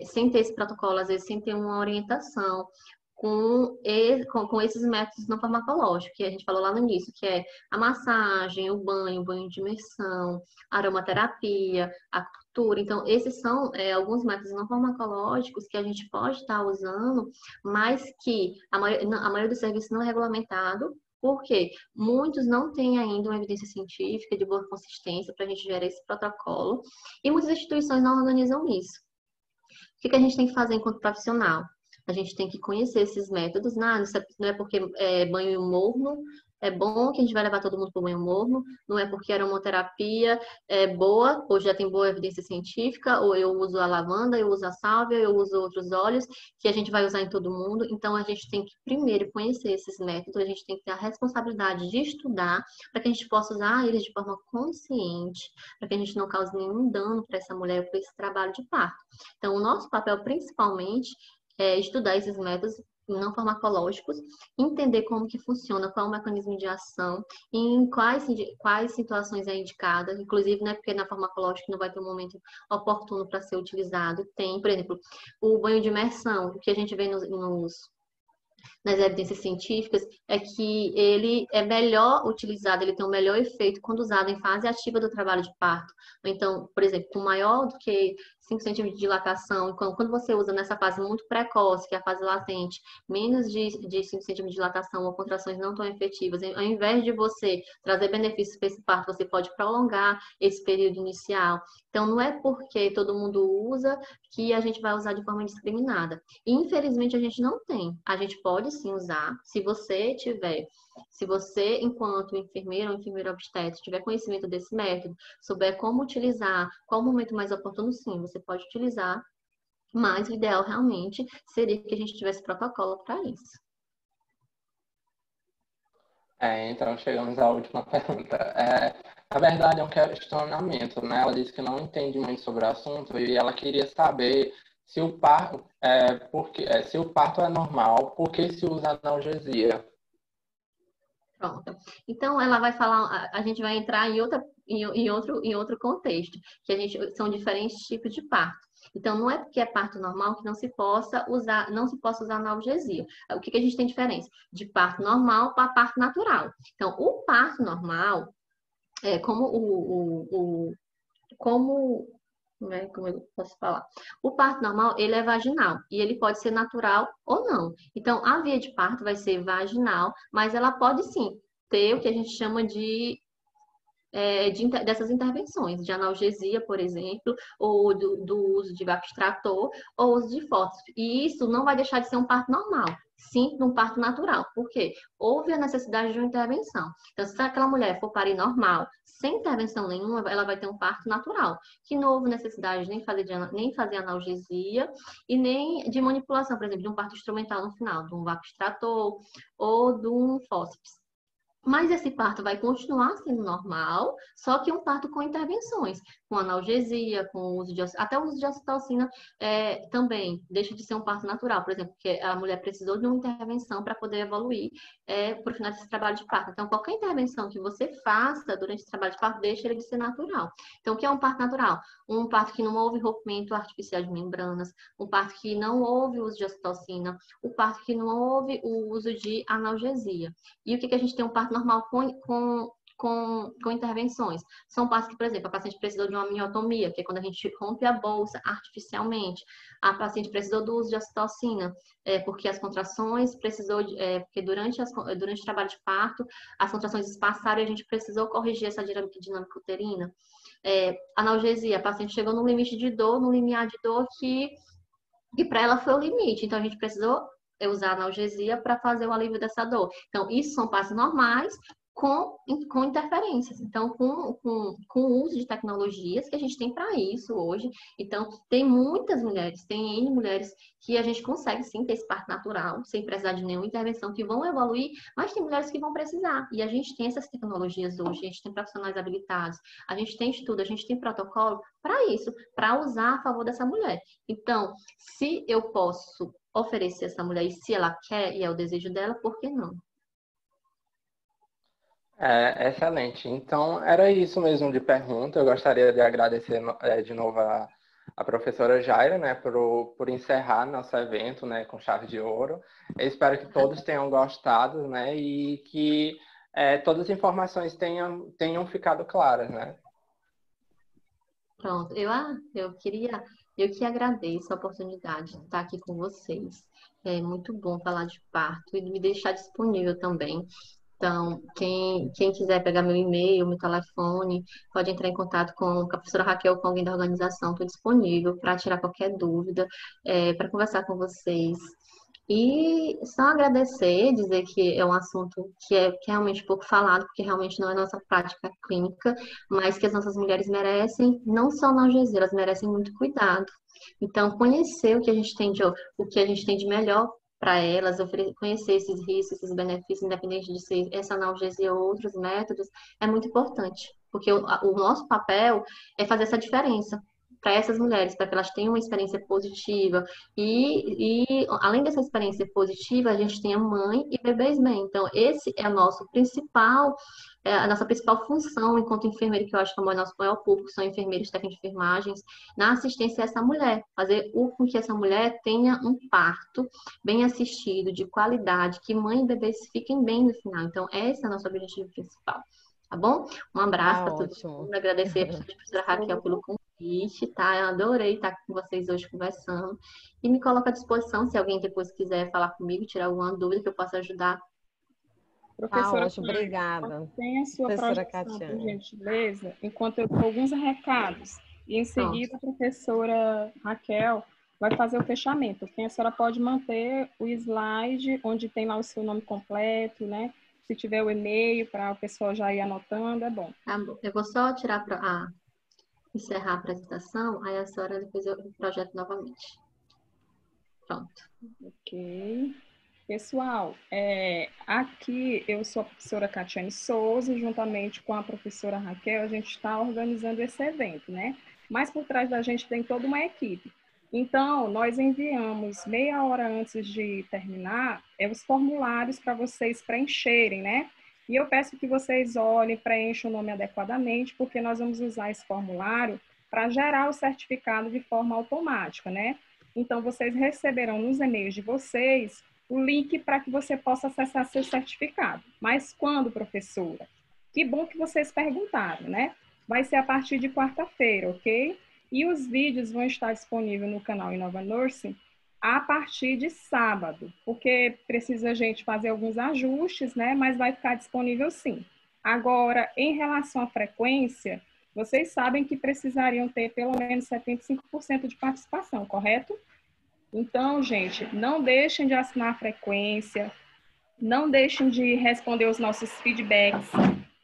sem ter esse protocolo, às vezes sem ter uma orientação, com esses métodos não farmacológicos, que a gente falou lá no início, que é a massagem, o banho de imersão, a aromaterapia, a acupuntura. Então, esses são alguns métodos não farmacológicos que a gente pode estar usando, mas que a maioria dos serviços não é regulamentado, porque muitos não têm ainda uma evidência científica de boa consistência para a gente gerar esse protocolo, e muitas instituições não organizam isso. O que a gente tem que fazer enquanto profissional? A gente tem que conhecer esses métodos. Não é porque banho morno é bom, que a gente vai levar todo mundo para o banho morno, não é porque a aromaterapia é boa, ou já tem boa evidência científica, ou eu uso a lavanda, eu uso a sálvia, eu uso outros óleos, que a gente vai usar em todo mundo. Então, a gente tem que primeiro conhecer esses métodos, a gente tem que ter a responsabilidade de estudar, para que a gente possa usar eles de forma consciente, para que a gente não cause nenhum dano para essa mulher, para esse trabalho de parto. Então, o nosso papel, principalmente, é estudar esses métodos não farmacológicos, entender como que funciona, qual é o mecanismo de ação, em quais situações é indicada, inclusive, né, porque na farmacológica não vai ter um momento oportuno para ser utilizado. Tem, por exemplo, o banho de imersão, que a gente vê nas evidências científicas, é que ele é melhor utilizado, ele tem um melhor efeito quando usado em fase ativa do trabalho de parto. Então, por exemplo, com maior do que 5 centímetros de dilatação, quando você usa nessa fase muito precoce, que é a fase latente, menos de 5 centímetros de dilatação ou contrações não tão efetivas, ao invés de você trazer benefícios para esse parto, você pode prolongar esse período inicial. Então, não é porque todo mundo usa que a gente vai usar de forma indiscriminada. Infelizmente, a gente não tem. A gente pode sim usar, se você, enquanto enfermeira ou enfermeira obstetra, tiver conhecimento desse método, souber como utilizar, qual o momento mais oportuno, sim, você pode utilizar, mas o ideal realmente seria que a gente tivesse protocolo para isso. Então chegamos à última pergunta. Na verdade, é um questionamento, né? Ela disse que não entende muito sobre o assunto e ela queria saber se o parto se o parto é normal, por que se usa analgesia? Pronto. Então, ela vai falar, a gente vai entrar em outro contexto, que são diferentes tipos de parto. Então, não é porque é parto normal que não se possa usar analgesia. O que a gente tem diferença? De parto normal para parto natural. Então, o parto normal é como eu posso falar? O parto normal, ele é vaginal e ele pode ser natural ou não. Então, a via de parto vai ser vaginal, mas ela pode sim ter o que a gente chama dessas intervenções, de analgesia, por exemplo, ou do uso de vapo extrator, ou uso de fórceps. E isso não vai deixar de ser um parto normal, sim, um parto natural. Por quê? Houve a necessidade de uma intervenção. Então, se aquela mulher for parir normal, sem intervenção nenhuma, ela vai ter um parto natural, que não houve necessidade nem fazer analgesia e nem de manipulação, por exemplo, de um parto instrumental no final, de um vapo extrator ou de um fórceps. Mas esse parto vai continuar sendo normal, só que um parto com intervenções, com analgesia, com o uso até o uso de ocitocina também deixa de ser um parto natural, por exemplo, porque a mulher precisou de uma intervenção para poder evoluir por final desse trabalho de parto. Então, qualquer intervenção que você faça durante esse trabalho de parto deixa ele de ser natural. Então, o que é um parto natural? Um parto que não houve rompimento artificial de membranas, um parto que não houve uso de ocitocina, um parto que não houve o uso de analgesia. E o que a gente tem um parto normal com intervenções? São partos que, por exemplo, a paciente precisou de uma miotomia, que é quando a gente rompe a bolsa artificialmente. A paciente precisou do uso de ocitocina, porque as contrações porque durante o trabalho de parto, as contrações espaçaram e a gente precisou corrigir essa dinâmica uterina. Analgesia, a paciente chegou no limite de dor, no limiar de dor que para ela foi o limite. Então, a gente precisou usar analgesia para fazer o alívio dessa dor. Então, isso são passos normais com interferências. Então, com o uso de tecnologias que a gente tem para isso hoje. Então, tem muitas mulheres, tem N mulheres que a gente consegue sim ter esse parto natural, sem precisar de nenhuma intervenção, que vão evoluir, mas tem mulheres que vão precisar. E a gente tem essas tecnologias hoje, a gente tem profissionais habilitados, a gente tem estudo, a gente tem protocolo para isso, para usar a favor dessa mulher. Então, se eu posso oferecer essa mulher e se ela quer e é o desejo dela, por que não? Excelente. Então, era isso mesmo de pergunta. Eu gostaria de agradecer de novo a professora Jaira, né, por encerrar nosso evento, né, com chave de ouro. Eu espero que todos tenham gostado, né, e que todas as informações tenham ficado claras, né? Pronto. Eu que agradeço a oportunidade de estar aqui com vocês. É muito bom falar de parto e me deixar disponível também. Então, quem quiser pegar meu e-mail, meu telefone, pode entrar em contato com a professora Raquel, com alguém da organização. Estou disponível para tirar qualquer dúvida, para conversar com vocês. E só agradecer, dizer que é um assunto que é realmente pouco falado, porque realmente não é nossa prática clínica, mas que as nossas mulheres merecem, não só analgesia, elas merecem muito cuidado. Então, conhecer o que a gente tem de melhor para elas, conhecer esses riscos, esses benefícios, independente de ser essa analgesia ou outros métodos, é muito importante, porque o nosso papel é fazer essa diferença para essas mulheres, para que elas tenham uma experiência positiva, além dessa experiência positiva, a gente tem a mãe e bebês bem. Então, esse é o nosso principal, a nossa principal função enquanto enfermeira, que eu acho que é o nosso maior público, são enfermeiros, técnicos de enfermagens, na assistência a essa mulher. Fazer com que essa mulher tenha um parto bem assistido, de qualidade, que mãe e bebês fiquem bem no final. Então, esse é o nosso objetivo principal. Tá bom? Um abraço Tá para todo ótimo. mundo. Agradecer a professora Raquel pelo convite, tá? Eu adorei estar com vocês hoje conversando. E me coloco à disposição se alguém depois quiser falar comigo, tirar alguma dúvida que eu possa ajudar. Tá Professora, ótimo, obrigada. tem a sua Professora projeção, por Catiane. gentileza, enquanto eu dou alguns recados. E em Pronto. seguida a professora Raquel vai fazer o fechamento. Quem a senhora pode manter o slide onde tem lá o seu nome completo, né? Se tiver o e-mail para o pessoal já ir anotando, é bom. Tá bom. Eu vou só tirar encerrar a apresentação, aí a senhora depois eu projeto novamente. Pronto. Ok. Pessoal, aqui eu sou a professora Catiane Souza e juntamente com a professora Raquel, a gente está organizando esse evento, né? Mas por trás da gente tem toda uma equipe. Então, nós enviamos meia hora antes de terminar os formulários para vocês preencherem, né? E eu peço que vocês olhem, preencham o nome adequadamente, porque nós vamos usar esse formulário para gerar o certificado de forma automática, né? Então, vocês receberão nos e-mails de vocês o link para que você possa acessar seu certificado. Mas quando, professora? Que bom que vocês perguntaram, né? Vai ser a partir de quarta-feira, ok? E os vídeos vão estar disponíveis no canal Inova Nursing a partir de sábado, porque precisa a gente fazer alguns ajustes, né? Mas vai ficar disponível sim. Agora, em relação à frequência, vocês sabem que precisariam ter pelo menos 75% de participação, correto? Então, gente, não deixem de assinar a frequência, não deixem de responder os nossos feedbacks,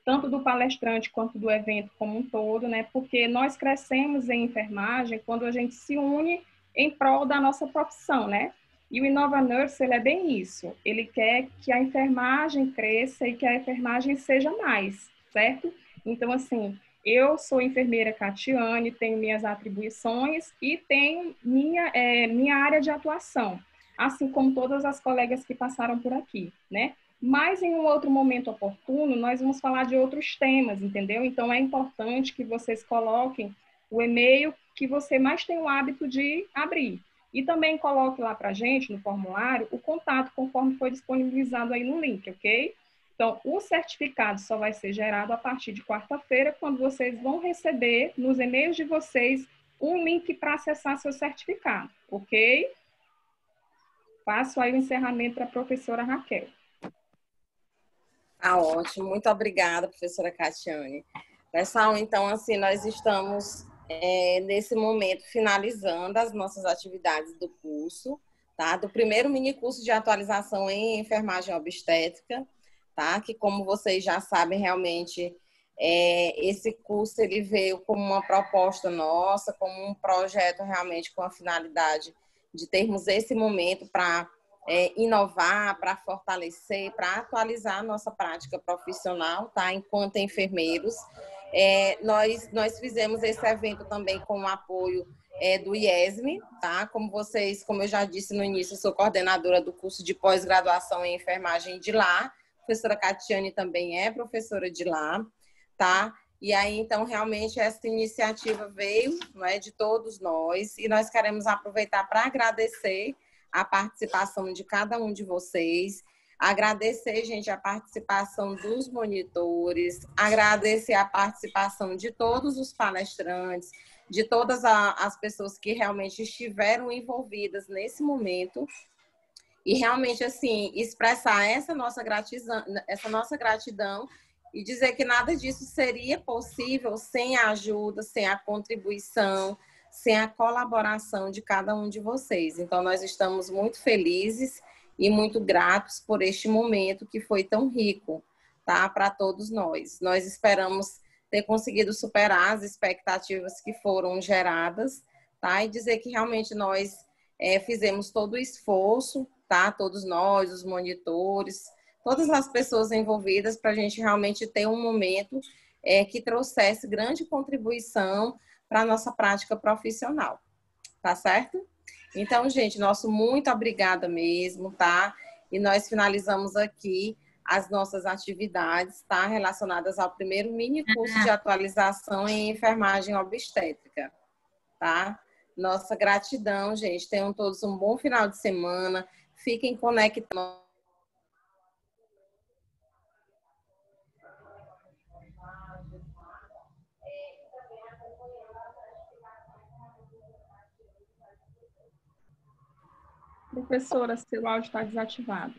tanto do palestrante quanto do evento como um todo, né? Porque nós crescemos em enfermagem quando a gente se une em prol da nossa profissão, né? E o Inova Nurse, ele é bem isso. Ele quer que a enfermagem cresça e que a enfermagem seja mais, certo? Então, assim, eu sou enfermeira Catiane, tenho minhas atribuições e tenho minha área de atuação, assim como todas as colegas que passaram por aqui, né? Mas em um outro momento oportuno, nós vamos falar de outros temas, entendeu? Então é importante que vocês coloquem o e-mail que você mais tem o hábito de abrir. E também coloque lá para a gente, no formulário, o contato conforme foi disponibilizado aí no link, ok? Então, o certificado só vai ser gerado a partir de quarta-feira, quando vocês vão receber nos e-mails de vocês um link para acessar seu certificado, ok? Passo aí o encerramento para a professora Raquel. Ah, ótimo. Muito obrigada, professora Catiane. Pessoal, então, assim, nós estamos nesse momento finalizando as nossas atividades do curso, tá? Do primeiro mini curso de atualização em enfermagem obstétrica, tá? Que, como vocês já sabem, realmente, esse curso ele veio como uma proposta nossa, como um projeto realmente com a finalidade de termos esse momento para inovar, para fortalecer, para atualizar a nossa prática profissional, tá? Enquanto enfermeiros. Nós fizemos esse evento também com o apoio do IESME, tá? Como eu já disse no início, eu sou coordenadora do curso de pós-graduação em enfermagem de lá. A professora Catiane também é professora de lá, tá? E aí, então, realmente, essa iniciativa veio, não é, de todos nós, e nós queremos aproveitar para agradecer a participação de cada um de vocês, agradecer, gente, a participação dos monitores, agradecer a participação de todos os palestrantes, de todas as pessoas que realmente estiveram envolvidas nesse momento, e realmente, assim, expressar essa nossa gratidão e dizer que nada disso seria possível sem a ajuda, sem a contribuição, sem a colaboração de cada um de vocês. Então, nós estamos muito felizes e muito gratos por este momento que foi tão rico, tá? Para todos nós. Nós esperamos ter conseguido superar as expectativas que foram geradas, tá? E dizer que realmente nós fizemos todo o esforço, tá? Todos nós, os monitores, todas as pessoas envolvidas, para a gente realmente ter um momento que trouxesse grande contribuição para a nossa prática profissional, tá certo? Então, gente, nosso muito obrigada mesmo, tá? E nós finalizamos aqui as nossas atividades, tá? Relacionadas ao primeiro mini curso de atualização em enfermagem obstétrica, tá? Nossa gratidão, gente. Tenham todos um bom final de semana. Fiquem conectados. Professora, seu áudio está desativado.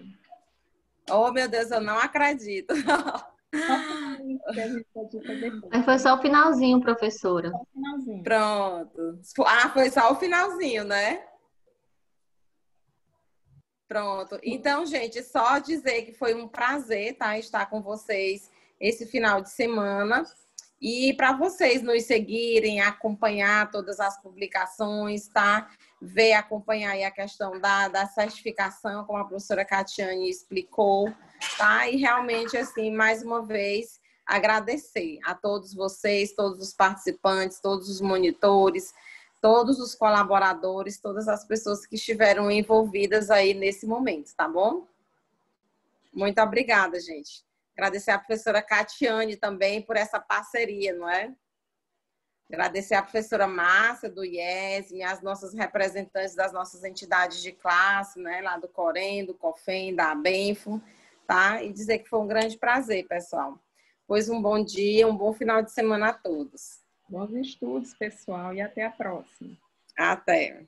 Oh, meu Deus, eu não acredito. Mas foi só o finalzinho, professora. Só o finalzinho. Pronto. Ah, foi só o finalzinho, né? Pronto. Então, gente, só dizer que foi um prazer, tá, estar com vocês esse final de semana. E para vocês nos seguirem, acompanhar todas as publicações, tá? Ver, acompanhar aí a questão da certificação, como a professora Catiane explicou, tá? E realmente, assim, mais uma vez, agradecer a todos vocês, todos os participantes, todos os monitores, todos os colaboradores, todas as pessoas que estiveram envolvidas aí nesse momento, tá bom? Muito obrigada, gente. Agradecer a professora Catiane também por essa parceria, não é? Agradecer a professora Márcia, do IESM, as nossas representantes das nossas entidades de classe, né? Lá do Corém, do COFEM, da ABENFO, tá? E dizer que foi um grande prazer, pessoal. Pois um bom dia, um bom final de semana a todos. Bons estudos, pessoal, e até a próxima. Até.